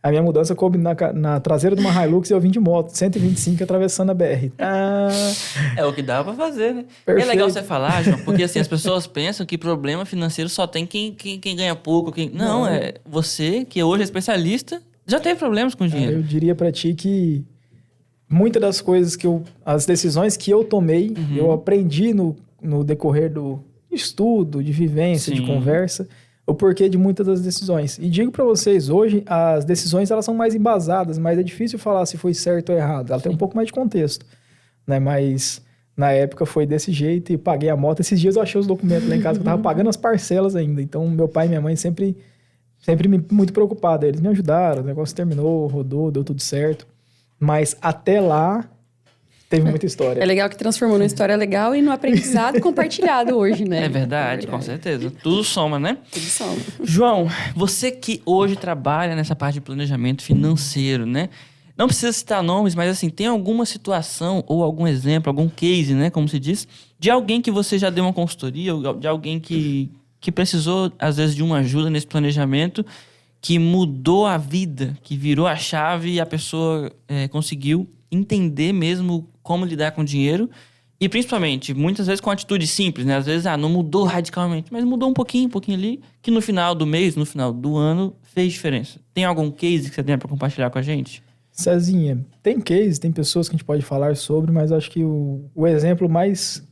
A minha mudança coube na traseira de uma Hilux e eu vim de moto, 125, atravessando a BR. É o que dá pra fazer, né? Perfeito. É legal você falar, João, porque assim, as pessoas pensam que problema financeiro só tem quem ganha pouco. Não, é você, que hoje é especialista, já teve problemas com dinheiro. Eu diria pra ti que muitas das coisas as decisões que eu tomei, eu aprendi no decorrer do estudo, de vivência, de conversa. o porquê de muitas das decisões. E digo para vocês, hoje as decisões elas são mais embasadas, mas é difícil falar se foi certo ou errado. Ela tem um pouco mais de contexto, né? Mas na época foi desse jeito e paguei a moto. Esses dias eu achei os documentos lá em casa, que eu tava pagando as parcelas ainda. Então meu pai e minha mãe sempre muito preocupados. Eles me ajudaram, o negócio terminou, rodou, deu tudo certo. Mas até lá teve muita história. É legal que transformou numa história legal e no aprendizado compartilhado hoje, né? É verdade, com certeza. Tudo soma, né? Tudo soma. João, você que hoje trabalha nessa parte de planejamento financeiro, né? Não precisa citar nomes, mas assim, tem alguma situação ou algum exemplo, algum case, né? Como se diz, de alguém que você já deu uma consultoria, ou de alguém que precisou, às vezes, de uma ajuda nesse planejamento, que mudou a vida, que virou a chave e a pessoa conseguiu entender mesmo como lidar com o dinheiro e, principalmente, muitas vezes com atitude simples, né? Às vezes, não mudou radicalmente, mas mudou um pouquinho ali, que no final do mês, no final do ano, fez diferença. Tem algum case que você tenha para compartilhar com a gente? Cezinha, tem case, tem pessoas que a gente pode falar sobre, mas acho que o exemplo mais...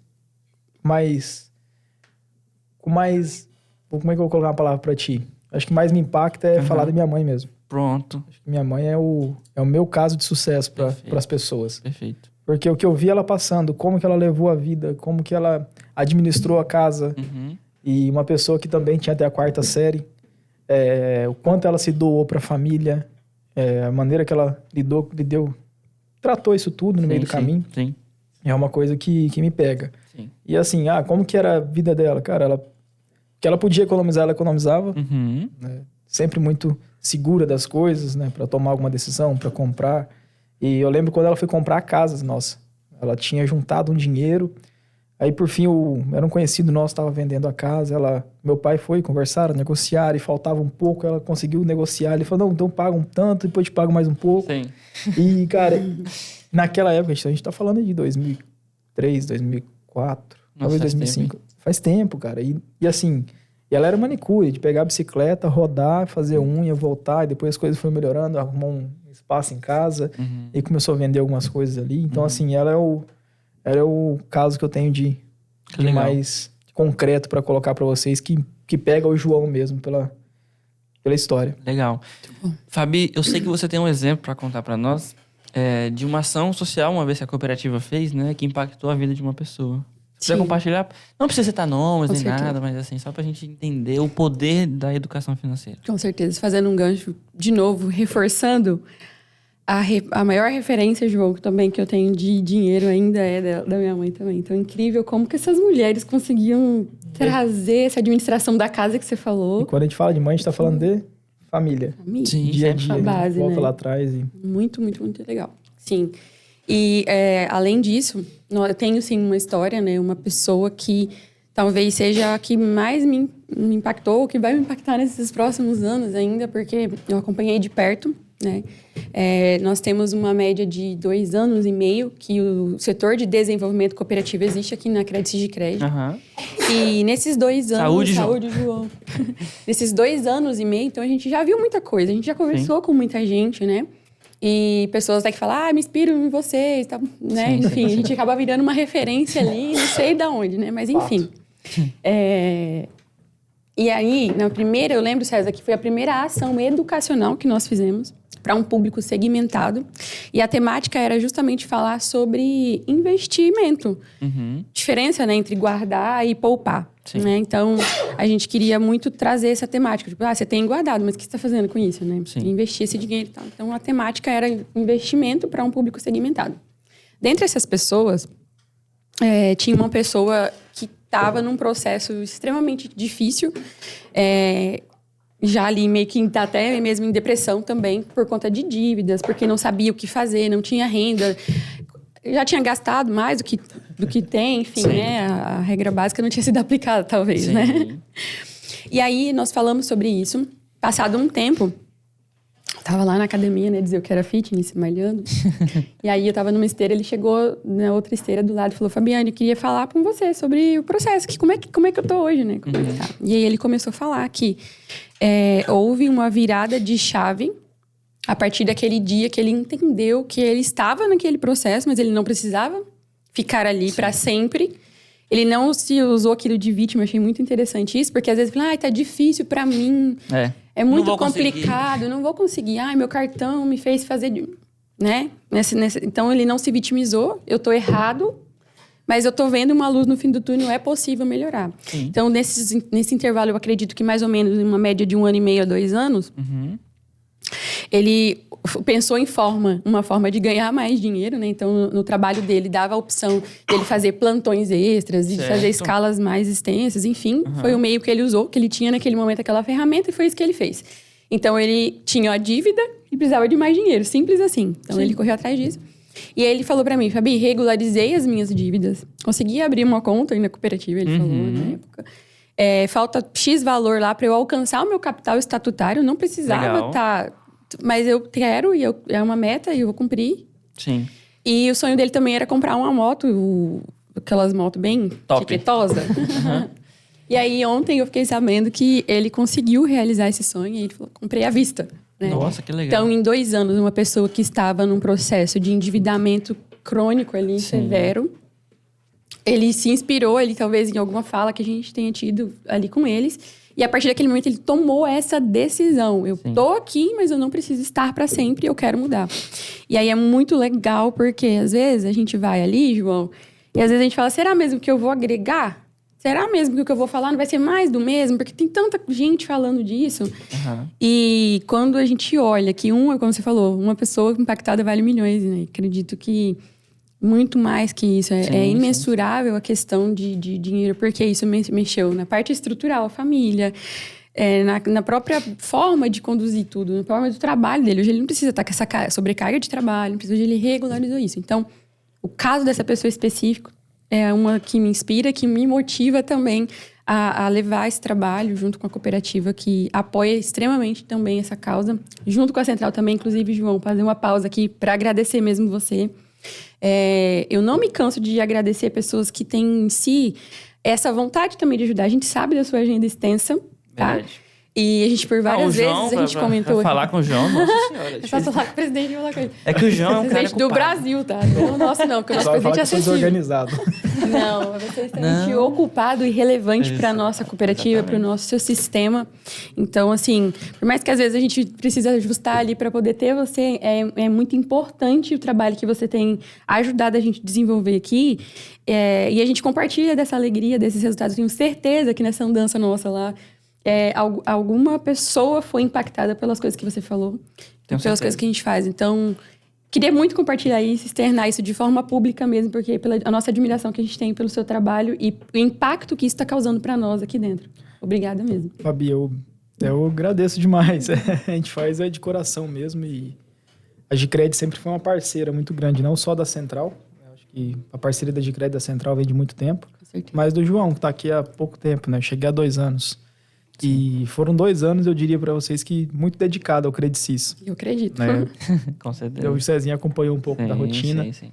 Como é que eu vou colocar uma palavra para ti? Acho que mais me impacta é falar da minha mãe mesmo. Pronto. Acho que minha mãe é o meu caso de sucesso para as pessoas. Perfeito. Porque o que eu vi ela passando, como que ela levou a vida, como que ela administrou a casa. E uma pessoa que também tinha até a 4ª série, o quanto ela se doou para a família, a maneira que ela tratou isso tudo no meio do caminho. Sim. É uma coisa que me pega. Sim. E assim, como que era a vida dela? Cara, que ela podia economizar, ela economizava. Né? Sempre muito segura das coisas, né? Para tomar alguma decisão, para comprar. E eu lembro quando ela foi comprar a casa, nossa. Ela tinha juntado um dinheiro. Aí, por fim, era um conhecido nosso, estava vendendo a casa. Meu pai foi, conversaram, negociaram e faltava um pouco. Ela conseguiu negociar. Ele falou, não, então paga um tanto, depois te pago mais um pouco. Sim. E, cara, naquela época, a gente tá falando de 2003, 2004, talvez 2005. Faz tempo, cara. E assim, ela era manicure, de pegar a bicicleta, rodar, fazer unha, voltar. E depois as coisas foram melhorando, arrumou um espaço em casa e começou a vender algumas coisas ali. Então, assim, ela é o caso que eu tenho de mais concreto para colocar para vocês, que pega o João mesmo pela história. Legal. Fabi, eu sei que você tem um exemplo para contar para nós de uma ação social, uma vez que a cooperativa fez, né, que impactou a vida de uma pessoa. Você vai compartilhar? Não precisa citar nomes nem nada, mas assim, só pra gente entender o poder da educação financeira. Com certeza. Fazendo um gancho, de novo, reforçando, a maior referência, João, também que eu tenho de dinheiro ainda é da minha mãe também. Então, é incrível como que essas mulheres conseguiam trazer essa administração da casa que você falou. E quando a gente fala de mãe, a gente tá falando de família. Sim, dia a dia. A base, volta né? lá atrás. Muito, muito, muito legal. Sim. E, além disso, eu tenho, sim, uma história, né? Uma pessoa que talvez seja a que mais me impactou, que vai me impactar nesses próximos anos ainda, porque eu acompanhei de perto, né? Nós temos uma média de 2 anos e meio que o setor de desenvolvimento cooperativo existe aqui na CredSigCred. E nesses 2 anos... Saúde, João. Nesses 2 anos e meio, então, a gente já viu muita coisa. A gente já conversou com muita gente, né? E pessoas até que falam, me inspiro em vocês, tá? Né? Enfim, a gente acaba virando uma referência ali, não sei de onde, né? Mas enfim. E aí, na primeira, eu lembro, César, que foi a primeira ação educacional que nós fizemos para um público segmentado. E a temática era justamente falar sobre investimento. Diferença, né, entre guardar e poupar. Né? Então, a gente queria muito trazer essa temática. Tipo, você tem guardado, mas o que você está fazendo com isso? Né? Investir esse dinheiro e tal. Então, a temática era investimento para um público segmentado. Dentre essas pessoas, tinha uma pessoa que estava num processo extremamente difícil, já ali meio que até mesmo em depressão também, por conta de dívidas, porque não sabia o que fazer, não tinha renda, já tinha gastado mais do que tem, enfim, né? A regra básica não tinha sido aplicada, talvez, né? E aí, nós falamos sobre isso. Passado um tempo, eu tava lá na academia, né? Dizer que era fitness, malhando. E aí, eu tava numa esteira, ele chegou na outra esteira do lado e falou, Fabiane, eu queria falar com você sobre o processo, como é que eu tô hoje, né? Como é que tá? E aí, ele começou a falar que houve uma virada de chave a partir daquele dia que ele entendeu que ele estava naquele processo, mas ele não precisava ficar ali para sempre. Ele não se usou aquilo de vítima, eu achei muito interessante isso, porque às vezes fala, tá difícil pra mim, é muito complicado, não vou conseguir. Meu cartão me fez fazer, né? Então ele não se vitimizou, eu tô errado, mas eu tô vendo uma luz no fim do túnel, é possível melhorar. Sim. Então nesse intervalo, eu acredito que mais ou menos, em uma média de 1 ano e meio a 2 anos, ele pensou em uma forma de ganhar mais dinheiro, né? Então, no trabalho dele, dava a opção dele fazer plantões extras, de fazer escalas mais extensas, enfim. Foi o meio que ele usou, que ele tinha naquele momento aquela ferramenta, e foi isso que ele fez. Então, ele tinha a dívida e precisava de mais dinheiro, simples assim. Então, ele correu atrás disso. E aí, ele falou pra mim, Fabi, regularizei as minhas dívidas, consegui abrir uma conta aí na cooperativa, ele falou na época. Falta X valor lá para eu alcançar o meu capital estatutário, não precisava estar... Mas eu quero, e é uma meta, e eu vou cumprir. Sim. E o sonho dele também era comprar uma moto, aquelas motos bem chiquetosas. E aí, ontem eu fiquei sabendo que ele conseguiu realizar esse sonho, e ele falou, comprei à vista. Né? Nossa, que legal. Então, em 2 anos, uma pessoa que estava num processo de endividamento crônico ali, severo, ele se inspirou, ele talvez em alguma fala que a gente tenha tido ali com eles. E a partir daquele momento ele tomou essa decisão. Eu tô aqui, mas eu não preciso estar para sempre, eu quero mudar. E aí é muito legal, porque às vezes a gente vai ali, João, e às vezes a gente fala, será mesmo que eu vou agregar? Será mesmo que o que eu vou falar não vai ser mais do mesmo? Porque tem tanta gente falando disso. E quando a gente olha que como você falou, uma pessoa impactada vale milhões, né? Acredito que muito mais que isso. É imensurável a questão de dinheiro, porque isso mexeu na parte estrutural, a família, na própria forma de conduzir tudo, na forma do trabalho dele. Hoje ele não precisa estar com essa sobrecarga de trabalho, não precisa, hoje ele regularizou isso. Então, o caso dessa pessoa específica é uma que me inspira, que me motiva também a levar esse trabalho junto com a cooperativa, que apoia extremamente também essa causa. Junto com a Central também, inclusive, João, fazer uma pausa aqui para agradecer mesmo você. Eu não me canso de agradecer pessoas que têm em si essa vontade também de ajudar. A gente sabe da sua agenda extensa, tá? Verdade. E a gente, por várias vezes, a gente comentou... Pra falar com o João, nossa senhora. É só falar com o presidente e falar com ele. É que o João é um cara presidente do Brasil, tá? Não o nosso não, porque o nosso presidente é acessível. Organizado. Não, você é extremamente ocupado e relevante para a nossa cooperativa, para o seu sistema. Então, assim, por mais que às vezes a gente precisa ajustar ali para poder ter você, é muito importante o trabalho que você tem ajudado a gente a desenvolver aqui. E a gente compartilha dessa alegria, desses resultados. Eu tenho certeza que nessa andança nossa lá, alguma pessoa foi impactada pelas coisas que você falou, pelas coisas que a gente faz. Então, queria muito compartilhar isso, externar isso de forma pública mesmo, porque pela a nossa admiração que a gente tem pelo seu trabalho e o impacto que isso está causando para nós aqui dentro. Obrigada mesmo. Fabi, eu agradeço demais. A gente faz de coração mesmo, e a Gicred sempre foi uma parceira muito grande, não só da Central. Eu acho que a parceria da Gicred e da Central vem de muito tempo, mas do João, que está aqui há pouco tempo, né? Eu cheguei há 2 anos. E foram 2 anos, eu diria para vocês, que muito dedicado ao Credicis. Eu acredito. Né? Com certeza. O Cezinha acompanhou um pouco da rotina. Sim.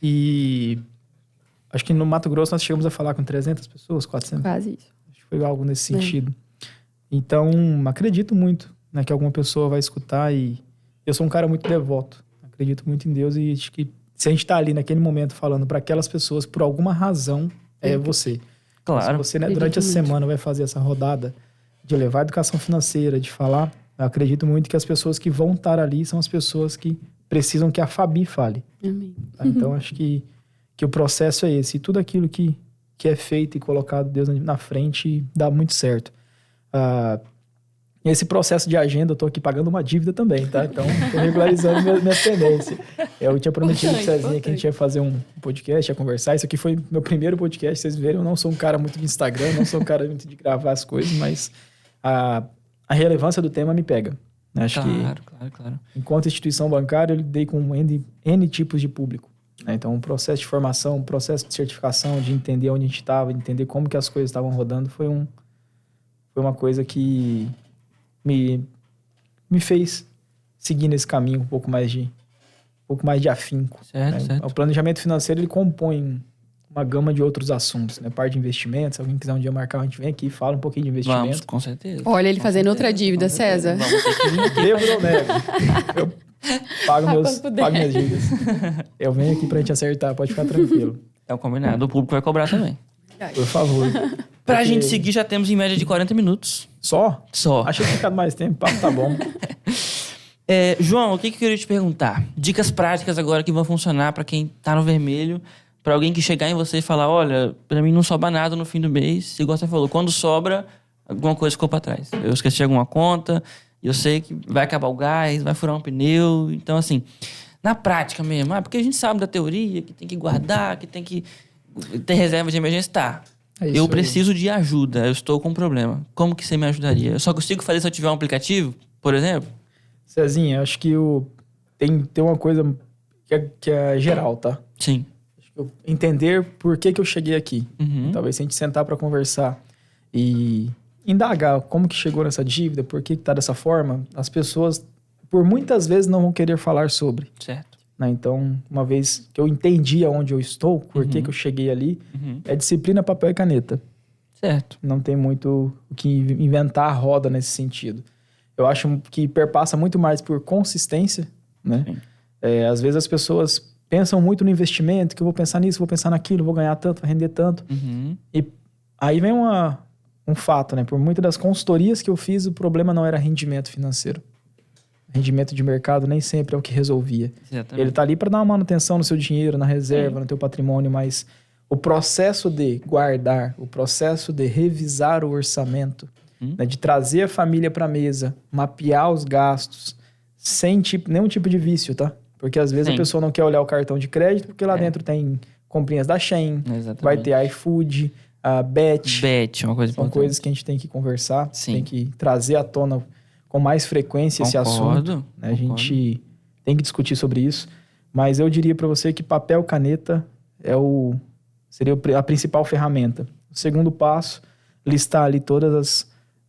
E acho que no Mato Grosso nós chegamos a falar com 300 pessoas, 400. Quase isso. Acho que foi algo nesse sentido. Então, acredito muito, né, que alguma pessoa vai escutar, e eu sou um cara muito devoto. Acredito muito em Deus, e acho que se a gente está ali naquele momento falando para aquelas pessoas, por alguma razão, é você. Claro. Se você, né, durante a semana vai fazer essa rodada de levar a educação financeira, de falar, eu acredito muito que as pessoas que vão estar ali são as pessoas que precisam que a Fabi fale. Amém. Tá? Então, acho que o processo é esse. E tudo aquilo que é feito e colocado Deus na frente dá muito certo. Esse processo de agenda, eu tô aqui pagando uma dívida também, tá? Então, tô regularizando minha pendência. Eu tinha prometido pro Cezinha que a gente ia fazer um podcast, ia conversar. Isso aqui foi meu primeiro podcast, vocês verem. Eu não sou um cara muito de Instagram, não sou um cara muito de gravar as coisas, mas a relevância do tema me pega. Acho claro. Enquanto instituição bancária, eu lidei com N tipos de público. Né? Então, um processo de formação, um processo de certificação, de entender onde a gente estava, de entender como que as coisas estavam rodando, foi uma coisa que me fez seguir nesse caminho um pouco mais de afinco. Certo. O planejamento financeiro, ele compõe uma gama de outros assuntos, né? Parte de investimentos. Se alguém quiser um dia marcar, a gente vem aqui e fala um pouquinho de investimento. Vamos, com certeza. Olha ele fazendo outra dívida, César. Vamos ter que... Devo ou nego? Eu pago minhas dívidas. Eu venho aqui pra gente acertar, pode ficar tranquilo. É um combinado. O público vai cobrar também. Por favor. Pra gente seguir, já temos em média de 40 minutos. Só? Só. Achei que tinha ficado mais tempo, o papo tá bom. João, o que eu queria te perguntar? Dicas práticas agora que vão funcionar pra quem tá no vermelho, pra alguém que chegar em você e falar, olha, pra mim não sobra nada no fim do mês. Igual você falou, quando sobra, alguma coisa ficou pra trás. Eu esqueci alguma conta, eu sei que vai acabar o gás, vai furar um pneu. Então, assim, na prática mesmo, porque a gente sabe da teoria, que tem que guardar, que tem que ter reserva de emergência, tá. Eu preciso de ajuda, eu estou com um problema. Como que você me ajudaria? Eu só consigo fazer se eu tiver um aplicativo, por exemplo? Cezinha, acho que tem uma coisa que é geral, tá? Sim. Entender por que eu cheguei aqui. Talvez se a gente sentar para conversar e indagar como que chegou nessa dívida, por que tá dessa forma, as pessoas, por muitas vezes, não vão querer falar sobre. Certo. Né? Então, uma vez que eu entendi aonde eu estou, por que eu cheguei ali, é disciplina, papel e caneta. Certo. Não tem muito o que inventar a roda nesse sentido. Eu acho que perpassa muito mais por consistência, né? Às vezes as pessoas pensam muito no investimento, que eu vou pensar nisso, vou pensar naquilo, vou ganhar tanto, vai render tanto. E aí vem um fato, né? Por muitas das consultorias que eu fiz, o problema não era rendimento financeiro. Rendimento de mercado nem sempre é o que resolvia. Exatamente. Ele tá ali para dar uma manutenção no seu dinheiro, na reserva, no teu patrimônio, mas o processo de guardar, o processo de revisar o orçamento, né, de trazer a família para a mesa, mapear os gastos, sem nenhum tipo de vício, tá? Porque às vezes a pessoa não quer olhar o cartão de crédito, porque lá dentro tem comprinhas da Shein, vai ter iFood, a Bet. Bet, uma coisa São importante. coisas que a gente tem que conversar, tem que trazer à tona com mais frequência esse assunto. Né? A gente tem que discutir sobre isso. Mas eu diria para você que papel, caneta seria a principal ferramenta. O segundo passo, listar ali todos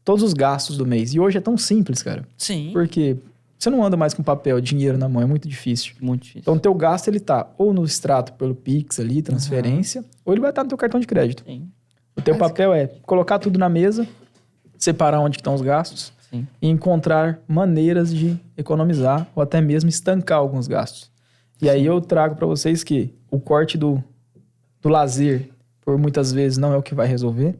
os gastos do mês. E hoje é tão simples, cara. Sim. Porque você não anda mais com papel, dinheiro na mão, é muito difícil. Muito difícil. Então, o teu gasto, ele tá ou no extrato pelo Pix ali, transferência, ou ele vai estar no teu cartão de crédito. Sim. O teu papel é colocar tudo na mesa, separar onde estão os gastos, e encontrar maneiras de economizar ou até mesmo estancar alguns gastos. E aí eu trago para vocês que o corte do lazer, por muitas vezes, não é o que vai resolver.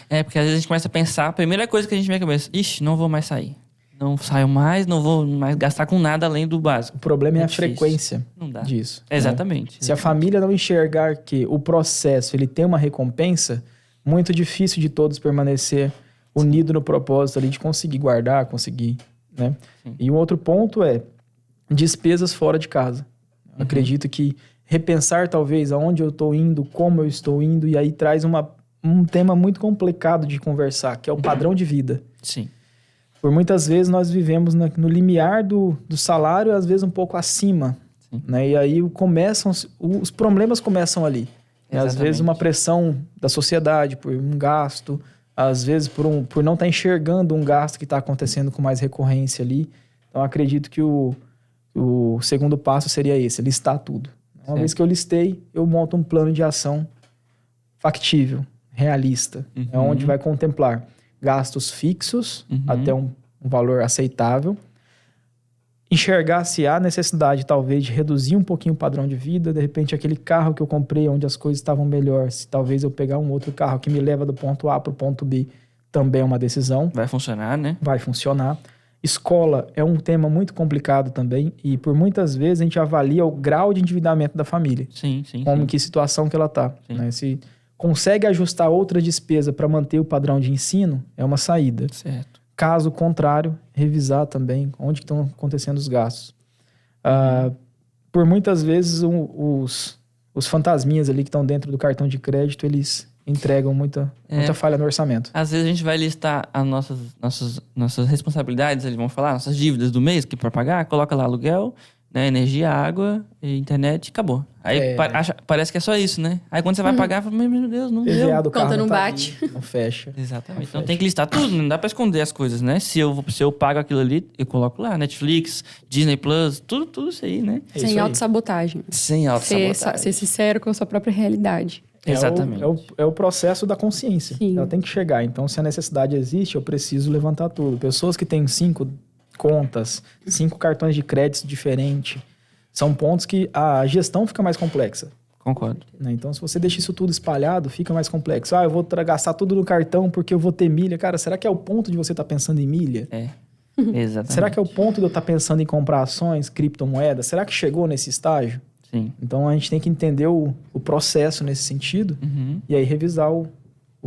Porque às vezes a gente começa a pensar, a primeira coisa que a gente vem à cabeça, não vou mais sair. Não saio mais, não vou mais gastar com nada além do básico. O problema é a difícil. frequência Não dá. disso. Exatamente. Se a família não enxergar que o processo ele tem uma recompensa, muito difícil de todos permanecer unido no propósito ali de conseguir guardar, conseguir, né? E um outro ponto é despesas fora de casa. Acredito que repensar talvez aonde eu estou indo, como eu estou indo, e aí traz um tema muito complicado de conversar, que é o padrão de vida. Sim. Por muitas vezes nós vivemos no limiar do salário, às vezes um pouco acima, né? E aí os problemas começam ali. Às vezes uma pressão da sociedade por um gasto, às vezes por não estar enxergando um gasto que está acontecendo com mais recorrência ali. Então, acredito que o segundo passo seria esse, listar tudo. Uma vez que eu listei, eu monto um plano de ação factível, realista, onde vai contemplar gastos fixos até um valor aceitável, enxergar se há necessidade, talvez, de reduzir um pouquinho o padrão de vida. De repente, aquele carro que eu comprei, onde as coisas estavam melhor, se talvez eu pegar um outro carro que me leva do ponto A para o ponto B, também é uma decisão. Vai funcionar, né? Vai funcionar. Escola é um tema muito complicado também, e por muitas vezes a gente avalia o grau de endividamento da família. Sim. Em que situação que ela está. Né? Se consegue ajustar outra despesa para manter o padrão de ensino, é uma saída. Certo. Caso contrário, revisar também onde estão acontecendo os gastos. Por muitas vezes, os fantasminhas ali que estão dentro do cartão de crédito, eles entregam muita falha no orçamento. Às vezes a gente vai listar as nossas responsabilidades, eles vão falar, nossas dívidas do mês que para pagar, coloca lá aluguel, né, energia, água, internet, acabou. Aí parece que é só isso, né? Aí quando você vai pagar, fala, meu Deus, não deu. PVA do carro Conta não tá bate. ali, não fecha. Exatamente. Então tem que listar tudo, não dá pra esconder as coisas, né? Se eu pago aquilo ali, eu coloco lá, Netflix, Disney Plus, tudo isso aí, né? Sem autossabotagem. Sem autossabotagem. Ser sincero com a sua própria realidade. Exatamente. É o processo da consciência. Sim. Ela tem que chegar. Então, se a necessidade existe, eu preciso levantar tudo. Pessoas que têm 5 contas, 5 cartões de crédito diferentes, são pontos que a gestão fica mais complexa. Concordo. Né? Então, se você deixa isso tudo espalhado, fica mais complexo. Eu vou gastar tudo no cartão porque eu vou ter milha. Cara, será que é o ponto de você estar pensando em milha? Exatamente. Será que é o ponto de eu estar pensando em comprar ações, criptomoedas? Será que chegou nesse estágio? Sim. Então, a gente tem que entender o processo nesse sentido e aí revisar o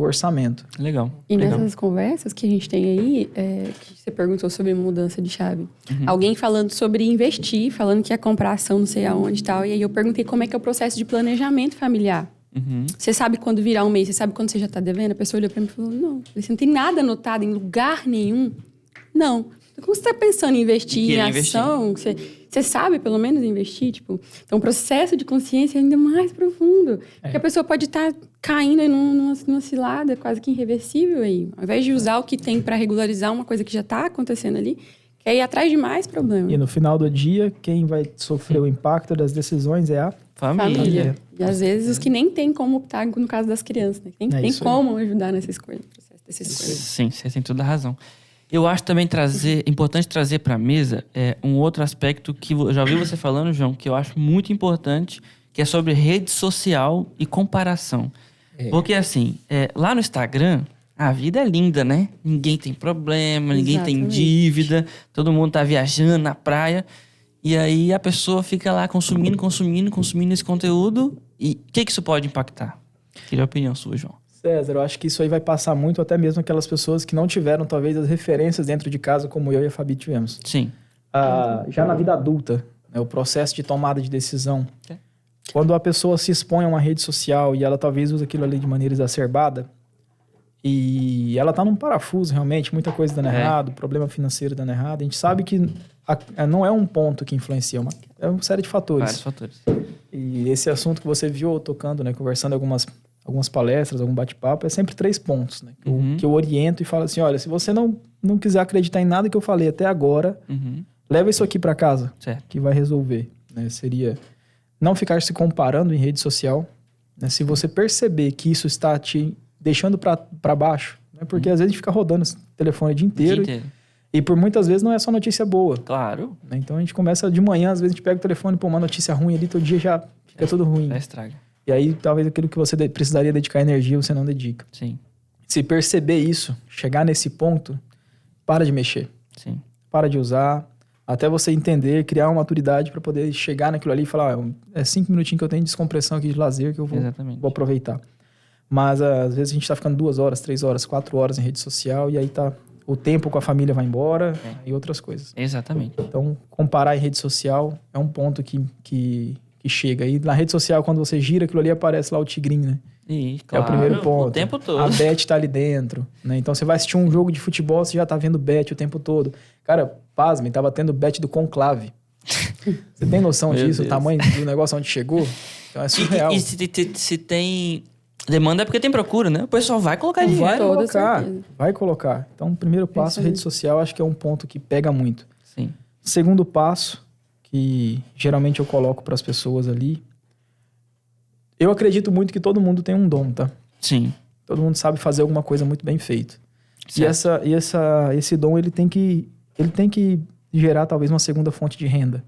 orçamento. Legal. E legal. nessas conversas que a gente tem aí, que você perguntou sobre mudança de chave, alguém falando sobre investir, falando que ia comprar ação não sei aonde e tal, e aí eu perguntei como é que é o processo de planejamento familiar. Você sabe quando virar um mês, você sabe quando você já está devendo? A pessoa olhou para mim e falou, não, você não tem nada anotado em lugar nenhum? Não. Como você está pensando em investir em ação? Você sabe, pelo menos, investir? Tipo, então, o processo de consciência é ainda mais profundo. Porque a pessoa pode estar caindo aí numa cilada quase que irreversível aí. Ao invés de usar o que tem para regularizar uma coisa que já está acontecendo ali, quer ir atrás de mais problemas. E no final do dia, quem vai sofrer o impacto das decisões é a Família. E às vezes os que nem tem como optar, no caso das crianças, né? Nem tem como ajudar nessa escolha, no processo dessa escolha. Sim, você tem toda a razão. Eu acho também importante trazer para a mesa um outro aspecto que eu já ouvi você falando, João, que eu acho muito importante, que é sobre rede social e comparação. Porque assim, lá no Instagram, a vida é linda, né? Ninguém tem problema, ninguém tem dívida, todo mundo tá viajando na praia. E aí a pessoa fica lá consumindo esse conteúdo. E o que isso pode impactar? Queria a opinião sua, João. César, eu acho que isso aí vai passar muito até mesmo aquelas pessoas que não tiveram, talvez, as referências dentro de casa, como eu e a Fabi tivemos. Sim. Já na vida adulta, né, o processo de tomada de decisão, quando a pessoa se expõe a uma rede social e ela talvez use aquilo ali de maneira exacerbada, e ela tá num parafuso realmente, muita coisa dando errado, problema financeiro dando errado, a gente sabe que não é um ponto que influencia, é uma série de fatores. Vários fatores. E esse assunto que você viu eu tocando, né, conversando algumas palestras, algum bate-papo, é sempre 3 pontos, né? Que eu oriento e falo assim, olha, se você não quiser acreditar em nada que eu falei até agora, leva isso aqui para casa, que vai resolver. Né? Seria não ficar se comparando em rede social. Né? Se você perceber que isso está te deixando para baixo, né? Porque às vezes a gente fica rodando esse telefone o dia inteiro. E por muitas vezes não é só notícia boa. Claro. Né? Então a gente começa de manhã, às vezes a gente pega o telefone, pô, uma notícia ruim ali, todo dia já fica tudo ruim. Já estraga. E aí, talvez aquilo que você precisaria dedicar energia, você não dedica. Sim. Se perceber isso, chegar nesse ponto, para de mexer. Sim. Para de usar, até você entender, criar uma maturidade para poder chegar naquilo ali e falar, é 5 minutinhos que eu tenho de descompressão aqui de lazer que eu vou aproveitar. Mas, às vezes, a gente tá ficando 2 horas, 3 horas, 4 horas em rede social e aí o tempo com a família vai embora e outras coisas. Exatamente. Então, comparar em rede social é um ponto que chega. E na rede social, quando você gira aquilo ali, aparece lá o tigrinho, né? Claro, é o primeiro ponto. O tempo todo. A bet tá ali dentro, né? Então, você vai assistir um jogo de futebol, você já tá vendo bet o tempo todo. Cara, pasmem, tava tendo bet do Conclave. Você tem noção disso? O tamanho do negócio onde chegou? Então, é surreal. E se tem demanda é porque tem procura, né? O pessoal vai colocar dinheiro. Vai colocar. Então, o primeiro passo, rede social, acho que é um ponto que pega muito. Sim. Segundo passo, que geralmente eu coloco para as pessoas ali. Eu acredito muito que todo mundo tem um dom, tá? Sim. Todo mundo sabe fazer alguma coisa muito bem feita. E esse dom, ele tem que gerar talvez uma segunda fonte de renda.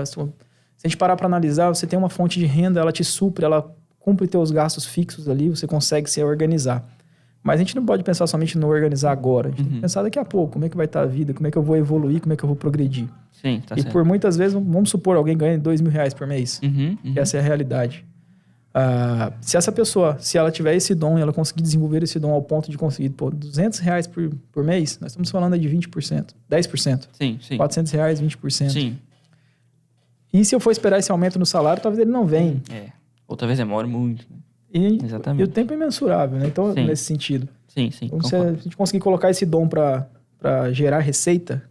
Se a gente parar para analisar, você tem uma fonte de renda, ela te supre, ela cumpre teus gastos fixos ali, você consegue se organizar. Mas a gente não pode pensar somente no organizar agora. A gente tem que pensar daqui a pouco, como é que vai estar a vida, como é que eu vou evoluir, como é que eu vou progredir. Sim, tá certo. Por muitas vezes, vamos supor, alguém ganha R$2.000 por mês. Que essa é a realidade. Se essa pessoa, se ela tiver esse dom e ela conseguir desenvolver esse dom ao ponto de conseguir R$200 por mês, nós estamos falando de 20%, 10%. Sim. R$400, 20%. Sim. E se eu for esperar esse aumento no salário, talvez ele não venha. Ou talvez demore muito. E o tempo é mensurável, né? Então, nesse sentido. Sim. Então, se a gente conseguir colocar esse dom para gerar receita,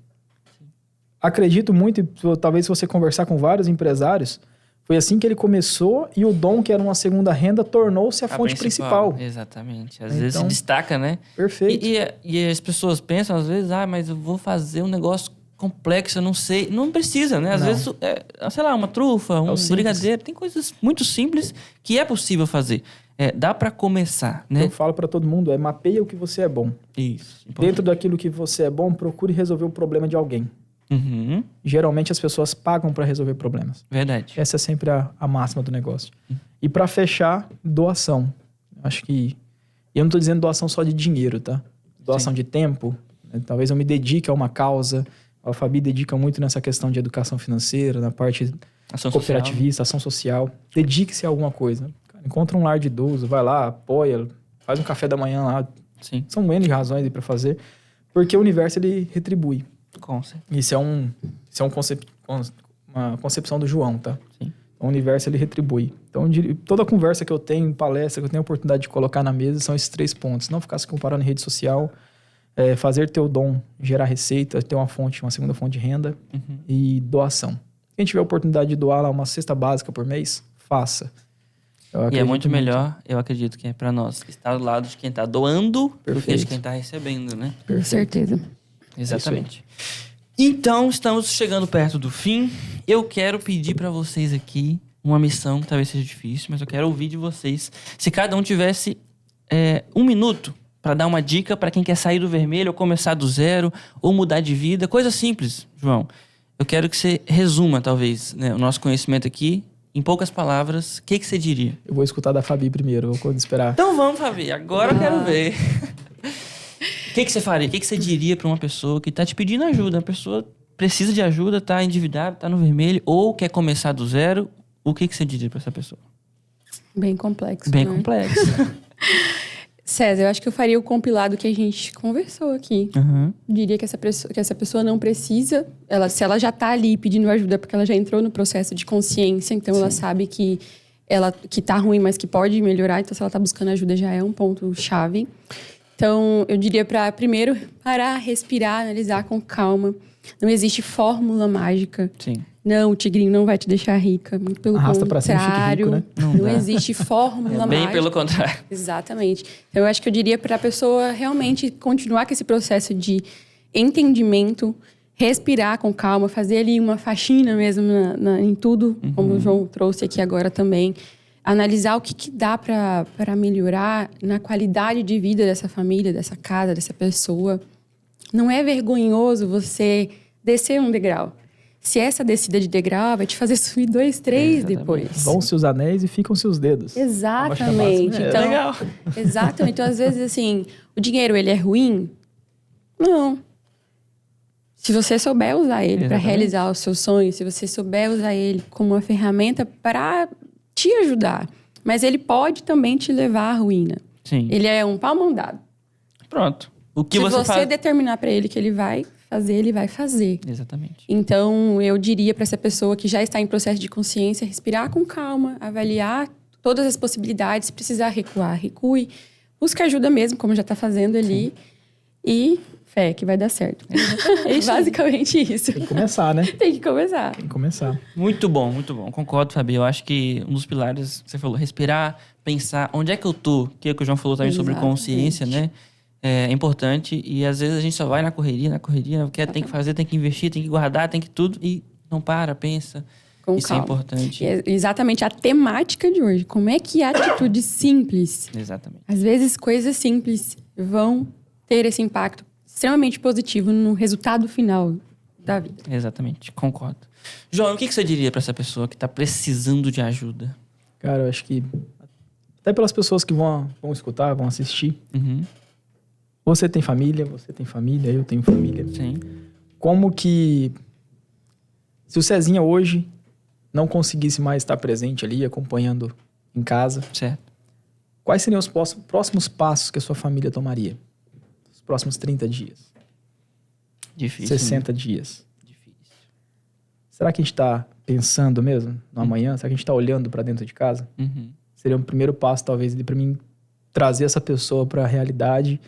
acredito muito, e talvez se você conversar com vários empresários, foi assim que ele começou e o dom, que era uma segunda renda, tornou-se a fonte principal. Exatamente. Às vezes se destaca, né? Perfeito. E as pessoas pensam, às vezes, mas eu vou fazer um negócio complexo, eu não sei. Não precisa, né? Às vezes, sei lá, uma trufa, um brigadeiro. Tem coisas muito simples que é possível fazer. Dá para começar, né? Eu falo para todo mundo, mapeia o que você é bom. Isso. Importante. Dentro daquilo que você é bom, procure resolver o problema de alguém. Uhum. Geralmente as pessoas pagam para resolver problemas. Verdade. Essa é sempre a máxima do negócio. E para fechar, doação. Acho que... Eu não tô dizendo doação só de dinheiro, tá? Doação de tempo. Né? Talvez eu me dedique a uma causa. A Fabi dedica muito nessa questão de educação financeira, na parte Ação cooperativista, ação social. Dedique-se a alguma coisa. Cara, encontra um lar de idoso, vai lá, apoia, faz um café da manhã lá. Sim. São N razões aí para fazer. Porque o universo, ele retribui. Com certeza. Isso é uma concepção do João, tá? Sim. O universo, ele retribui. Então, toda conversa que eu tenho, palestra que eu tenho a oportunidade de colocar na mesa, são esses 3 pontos. Não ficar se comparando em rede social, fazer teu dom, gerar receita, ter uma segunda fonte de renda e doação. Quem tiver a oportunidade de doar lá uma cesta básica por mês, faça. E é muito melhor, eu acredito que é para nós, estar do lado de quem tá doando do que de quem tá recebendo, né? Com certeza. Exatamente. Então, estamos chegando perto do fim. Eu quero pedir para vocês aqui uma missão, que talvez seja difícil, mas eu quero ouvir de vocês. Se cada um tivesse 1 minuto para dar uma dica para quem quer sair do vermelho ou começar do zero ou mudar de vida, coisa simples, João. Eu quero que você resuma, talvez, né, o nosso conhecimento aqui em poucas palavras. O que você diria? Eu vou escutar da Fabi primeiro, vou esperar. Então vamos, Fabi. Agora eu quero ver. O que você faria? O que você diria para uma pessoa que tá te pedindo ajuda? A pessoa precisa de ajuda, tá endividada, tá no vermelho, ou quer começar do zero. O que você diria para essa pessoa? Bem complexo. Bem né? complexo. César, eu acho que eu faria o compilado que a gente conversou aqui. Uhum. Diria que essa pessoa não precisa... se ela já tá ali pedindo ajuda porque ela já entrou no processo de consciência, então ela sabe que tá ruim, mas que pode melhorar. Então, se ela tá buscando ajuda, já é um ponto-chave. Então, eu diria para primeiro parar, respirar, analisar com calma. Não existe fórmula mágica. Sim. Não, o tigrinho não vai te deixar rica. Muito pelo Arrasta pra cima, fique contrário. rico, né? Não existe fórmula mágica. Bem pelo contrário. Exatamente. Então, eu acho que eu diria para a pessoa realmente continuar com esse processo de entendimento, respirar com calma, fazer ali uma faxina mesmo em tudo, como o João trouxe aqui agora também. Analisar o que dá para melhorar na qualidade de vida dessa família, dessa casa, dessa pessoa. Não é vergonhoso você descer um degrau. Se essa descida de degrau vai te fazer subir 2, 3 depois. Vão-se os anéis e ficam-se os dedos. Exatamente. Então, legal. Exatamente. Então, às vezes, assim, o dinheiro, ele é ruim? Não. Se você souber usar ele para realizar os seus sonhos, se você souber usar ele como uma ferramenta para te ajudar, mas ele pode também te levar à ruína. Sim. Ele é um pau dado. Pronto. O que Se você você faz... determinar para ele que ele vai fazer, ele vai fazer. Exatamente. Então, eu diria para essa pessoa que já está em processo de consciência, respirar com calma, avaliar todas as possibilidades, se precisar recuar, recue, busque ajuda mesmo, como já está fazendo ali, e fé que vai dar certo. É basicamente isso. Tem que começar, né? Tem que começar. Tem que começar. Muito bom, muito bom. Concordo, Fabi. Eu acho que um dos pilares, você falou, respirar, pensar onde é que eu tô, que é o que o João falou também sobre consciência, né? É importante e às vezes a gente só vai na correria, tem que fazer, tem que investir, tem que guardar, tem que tudo e não para, pensa. Com Isso calma. é importante. E é exatamente a temática de hoje. Como é que a atitude simples, Exatamente. às vezes coisas simples, vão ter esse impacto extremamente positivo no resultado final da vida. Exatamente, concordo. João, o que você diria para essa pessoa que está precisando de ajuda? Cara, eu acho que até pelas pessoas que vão escutar, vão assistir. Uhum. Você tem família, eu tenho família. Sim. Como que... Se o Cezinha hoje não conseguisse mais estar presente ali, acompanhando em casa, Certo. quais seriam os próximos passos que a sua família tomaria? Os próximos 30 dias? Difícil. 60 dias? Difícil. Será que a gente está pensando mesmo no amanhã? Será que a gente está olhando para dentro de casa? Uhum. Seria um primeiro passo, talvez, para mim trazer essa pessoa para a realidade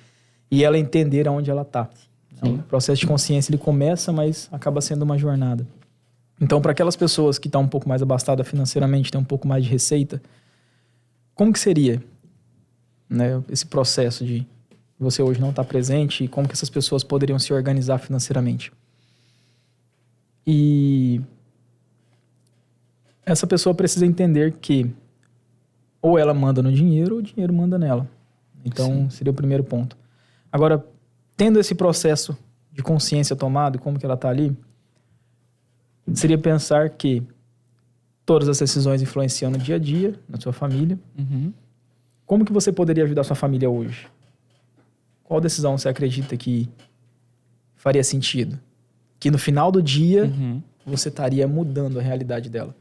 e ela entender aonde ela está. Então, o processo de consciência, ele começa, mas acaba sendo uma jornada. Então, para aquelas pessoas que estão um pouco mais abastadas financeiramente, têm um pouco mais de receita, como que seria, né, esse processo de você hoje não estar presente e como que essas pessoas poderiam se organizar financeiramente? E essa pessoa precisa entender que ou ela manda no dinheiro ou o dinheiro manda nela. Então, seria o primeiro ponto. Agora, tendo esse processo de consciência tomado, como que ela está ali, seria pensar que todas as decisões influenciam no dia a dia, na sua família. Como que você poderia ajudar a sua família hoje? Qual decisão você acredita que faria sentido? Que no final do dia, você estaria mudando a realidade dela.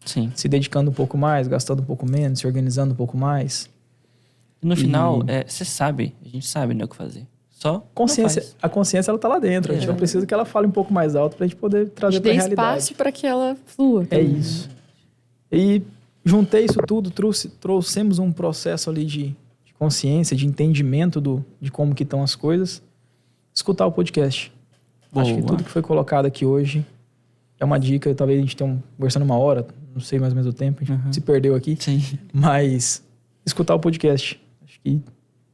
Sim. Se dedicando um pouco mais, gastando um pouco menos, se organizando um pouco mais. E no final, você sabe, a gente sabe, né, o que fazer. Só a consciência, ela tá lá dentro. A gente não precisa que ela fale um pouco mais alto pra gente poder trazer pra realidade. Dê espaço para que ela flua. É isso. E juntei isso tudo, trouxemos um processo ali de consciência, de entendimento de como que estão as coisas. Escutar o podcast. Acho que tudo que foi colocado aqui hoje é uma dica. Talvez a gente tenha conversando 1 hora, não sei mais ou menos o tempo, a gente se perdeu aqui. Sim. Mas escutar o podcast. Acho que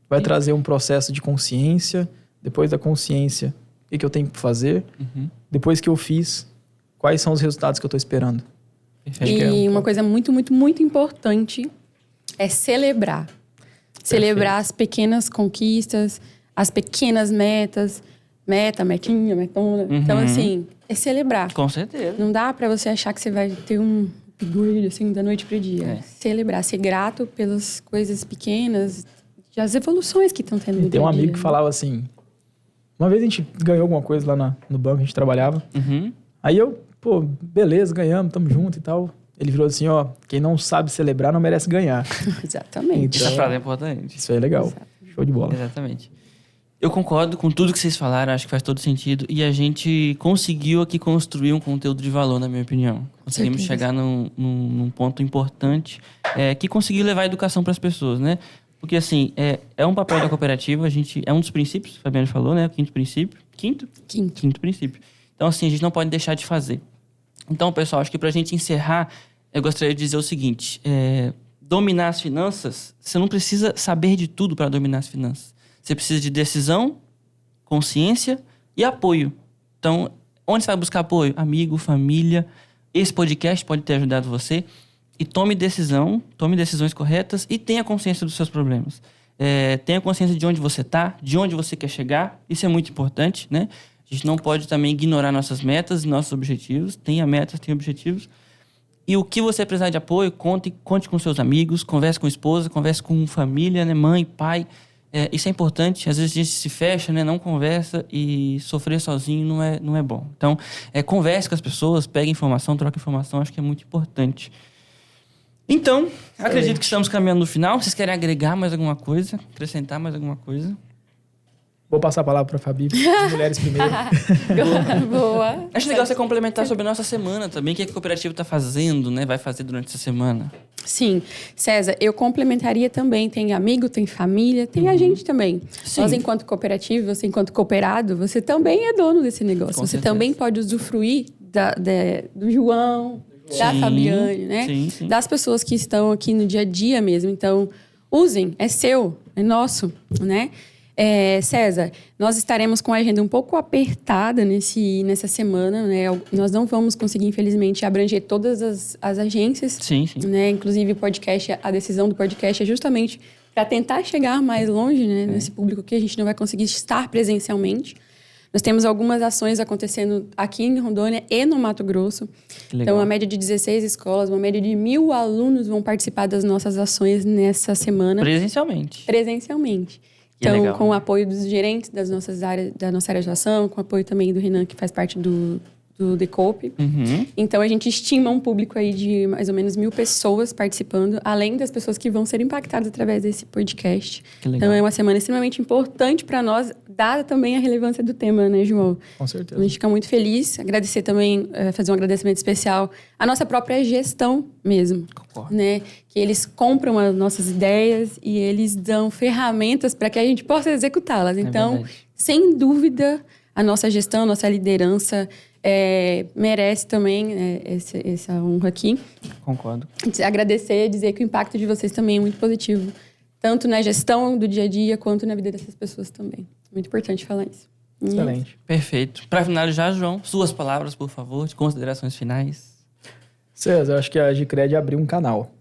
vai trazer um processo de consciência. Depois da consciência, o que eu tenho que fazer? Depois que eu fiz, quais são os resultados que eu estou esperando? E uma coisa muito, muito, muito importante é celebrar. Celebrar as pequenas conquistas, as pequenas metas. Metinha, metona. Então, assim, é celebrar. Com certeza. Não dá pra você achar que você vai ter um upgrade, assim, da noite pro dia. Celebrar, ser grato pelas coisas pequenas, as evoluções que estão tendo no dia a dia. Tem um amigo que falava assim... Uma vez a gente ganhou alguma coisa lá no banco, a gente trabalhava. Aí eu, beleza, ganhamos, tamo junto e tal. Ele virou assim, quem não sabe celebrar não merece ganhar. Exatamente. Essa frase é importante. Isso aí é legal. Exatamente. Show de bola. Exatamente. Eu concordo com tudo que vocês falaram, acho que faz todo sentido. E a gente conseguiu aqui construir um conteúdo de valor, na minha opinião. Conseguimos chegar num ponto importante que conseguiu levar a educação para as pessoas, né? Porque, assim, é um papel da cooperativa, é um dos princípios, o Fabiano falou, né? O quinto princípio. Quinto princípio. Então, assim, a gente não pode deixar de fazer. Então, pessoal, acho que pra gente encerrar, eu gostaria de dizer o seguinte. Dominar as finanças, você não precisa saber de tudo para dominar as finanças. Você precisa de decisão, consciência e apoio. Então, onde você vai buscar apoio? Amigo, família. Esse podcast pode ter ajudado você. E tome decisões corretas e tenha consciência dos seus problemas. Tenha consciência de onde você está, de onde você quer chegar. Isso é muito importante, né? A gente não pode também ignorar nossas metas e nossos objetivos. Tenha metas, tenha objetivos. E o que você precisar de apoio, conte com seus amigos, converse com a esposa, converse com família, né? Mãe, pai. Isso é importante. Às vezes a gente se fecha, né? Não conversa e sofrer sozinho não é bom. Então, converse com as pessoas, pegue informação, troque informação. Acho que é muito importante. Então, acredito que estamos caminhando no final. Vocês querem agregar mais alguma coisa? Acrescentar mais alguma coisa? Vou passar a palavra para a Fabi, as mulheres primeiro. Boa. Acho legal você complementar sobre a nossa semana também. O que a cooperativa está fazendo, né? Vai fazer durante essa semana. Sim. César, eu complementaria também. Tem amigo, tem família, tem a gente também. Sim. Nós, enquanto cooperativa, você enquanto cooperado, você também é dono desse negócio. Com você certeza. também pode usufruir da João, da Fabiane, né? Sim. Das pessoas que estão aqui no dia a dia mesmo. Então, usem, é seu, é nosso, né? César, nós estaremos com a agenda um pouco apertada nessa semana, né? Nós não vamos conseguir, infelizmente, abranger todas as agências. Sim. Né? Inclusive, a decisão do podcast é justamente para tentar chegar mais longe, né? Nesse público que a gente não vai conseguir estar presencialmente. Nós temos algumas ações acontecendo aqui em Rondônia e no Mato Grosso. Então, a média de 16 escolas, uma média de 1.000 alunos vão participar das nossas ações nessa semana. Presencialmente. Então, com o apoio dos gerentes da nossa área de ação, com o apoio também do Renan, que faz parte do Decope. Então, a gente estima um público aí de mais ou menos 1.000 pessoas participando, além das pessoas que vão ser impactadas através desse podcast. Então, é uma semana extremamente importante para nós, dada também a relevância do tema, né, João? Com certeza. A gente fica muito feliz. Agradecer também, fazer um agradecimento especial à nossa própria gestão mesmo. Concordo. Né? Que eles compram as nossas ideias e eles dão ferramentas para que a gente possa executá-las. Então, sem dúvida, a nossa gestão, a nossa liderança merece também essa honra aqui. Concordo. Agradecer e dizer que o impacto de vocês também é muito positivo. Tanto na gestão do dia a dia, quanto na vida dessas pessoas também. Muito importante falar isso. Excelente. Perfeito. Para finalizar, João, suas palavras, por favor, de considerações finais. César, eu acho que a Gicred abriu um canal.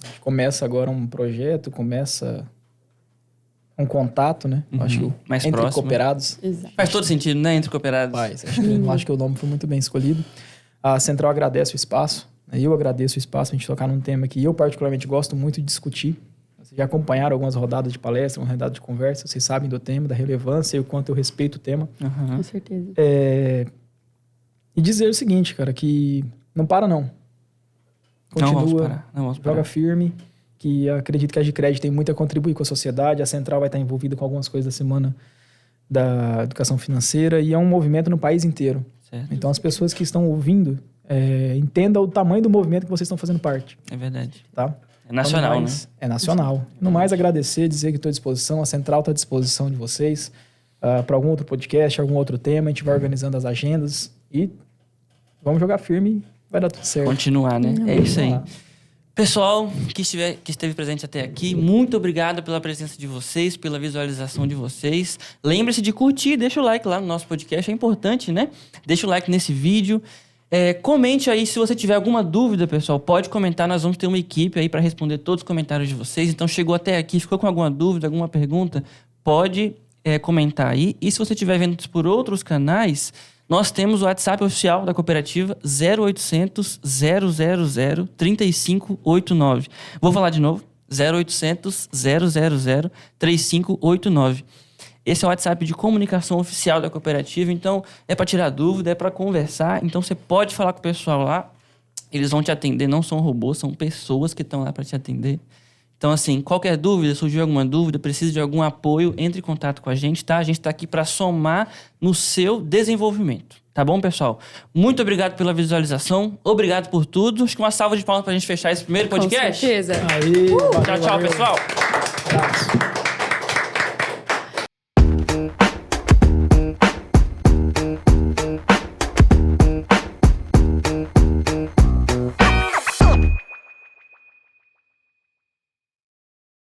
A gente começa agora um projeto, começa um contato, né? Acho que mais entre próximo. cooperados. Exato. Faz todo sentido, né? Entre cooperados. Acho que o nome foi muito bem escolhido. A Central agradece o espaço. Eu agradeço o espaço para a gente tocar num tema que eu particularmente gosto muito de discutir. Vocês já acompanharam algumas rodadas de palestra, uma rodada de conversa, vocês sabem do tema, da relevância e o quanto eu respeito o tema. Com certeza. E dizer o seguinte, cara, que não para não. Continua, não vamos parar. Joga firme, que acredito que a Gicred tem muito a contribuir com a sociedade, a Central vai estar envolvida com algumas coisas da semana da educação financeira e é um movimento no país inteiro. Certo. Então as pessoas que estão ouvindo, entendam o tamanho do movimento que vocês estão fazendo parte. É verdade. Tá? É nacional, né? É nacional. No mais, agradecer, dizer que estou à disposição, a Central está à disposição de vocês para algum outro podcast, algum outro tema, a gente vai organizando as agendas e vamos jogar firme, vai dar tudo certo. Continuar, né? É isso aí. Pessoal que esteve presente até aqui, muito obrigado pela presença de vocês, pela visualização de vocês. Lembre-se de curtir, deixa o like lá no nosso podcast, é importante, né? Deixa o like nesse vídeo. Comente aí se você tiver alguma dúvida, pessoal, pode comentar, nós vamos ter uma equipe aí para responder todos os comentários de vocês. Então chegou até aqui, ficou com alguma dúvida, alguma pergunta, pode comentar aí. E se você estiver vendo por outros canais, nós temos o WhatsApp oficial da cooperativa 0800 000 3589. Vou falar de novo, 0800 000 3589. Esse é o WhatsApp de comunicação oficial da cooperativa, então é para tirar dúvida, é para conversar, então você pode falar com o pessoal lá, eles vão te atender, não são robôs, são pessoas que estão lá para te atender. Então, assim, qualquer dúvida, surgiu alguma dúvida, precisa de algum apoio, entre em contato com a gente, tá? A gente está aqui para somar no seu desenvolvimento, tá bom, pessoal? Muito obrigado pela visualização, obrigado por tudo. Acho que uma salva de palmas para a gente fechar esse primeiro podcast. Com certeza. Aí, Tchau, tchau, pessoal. Abraço.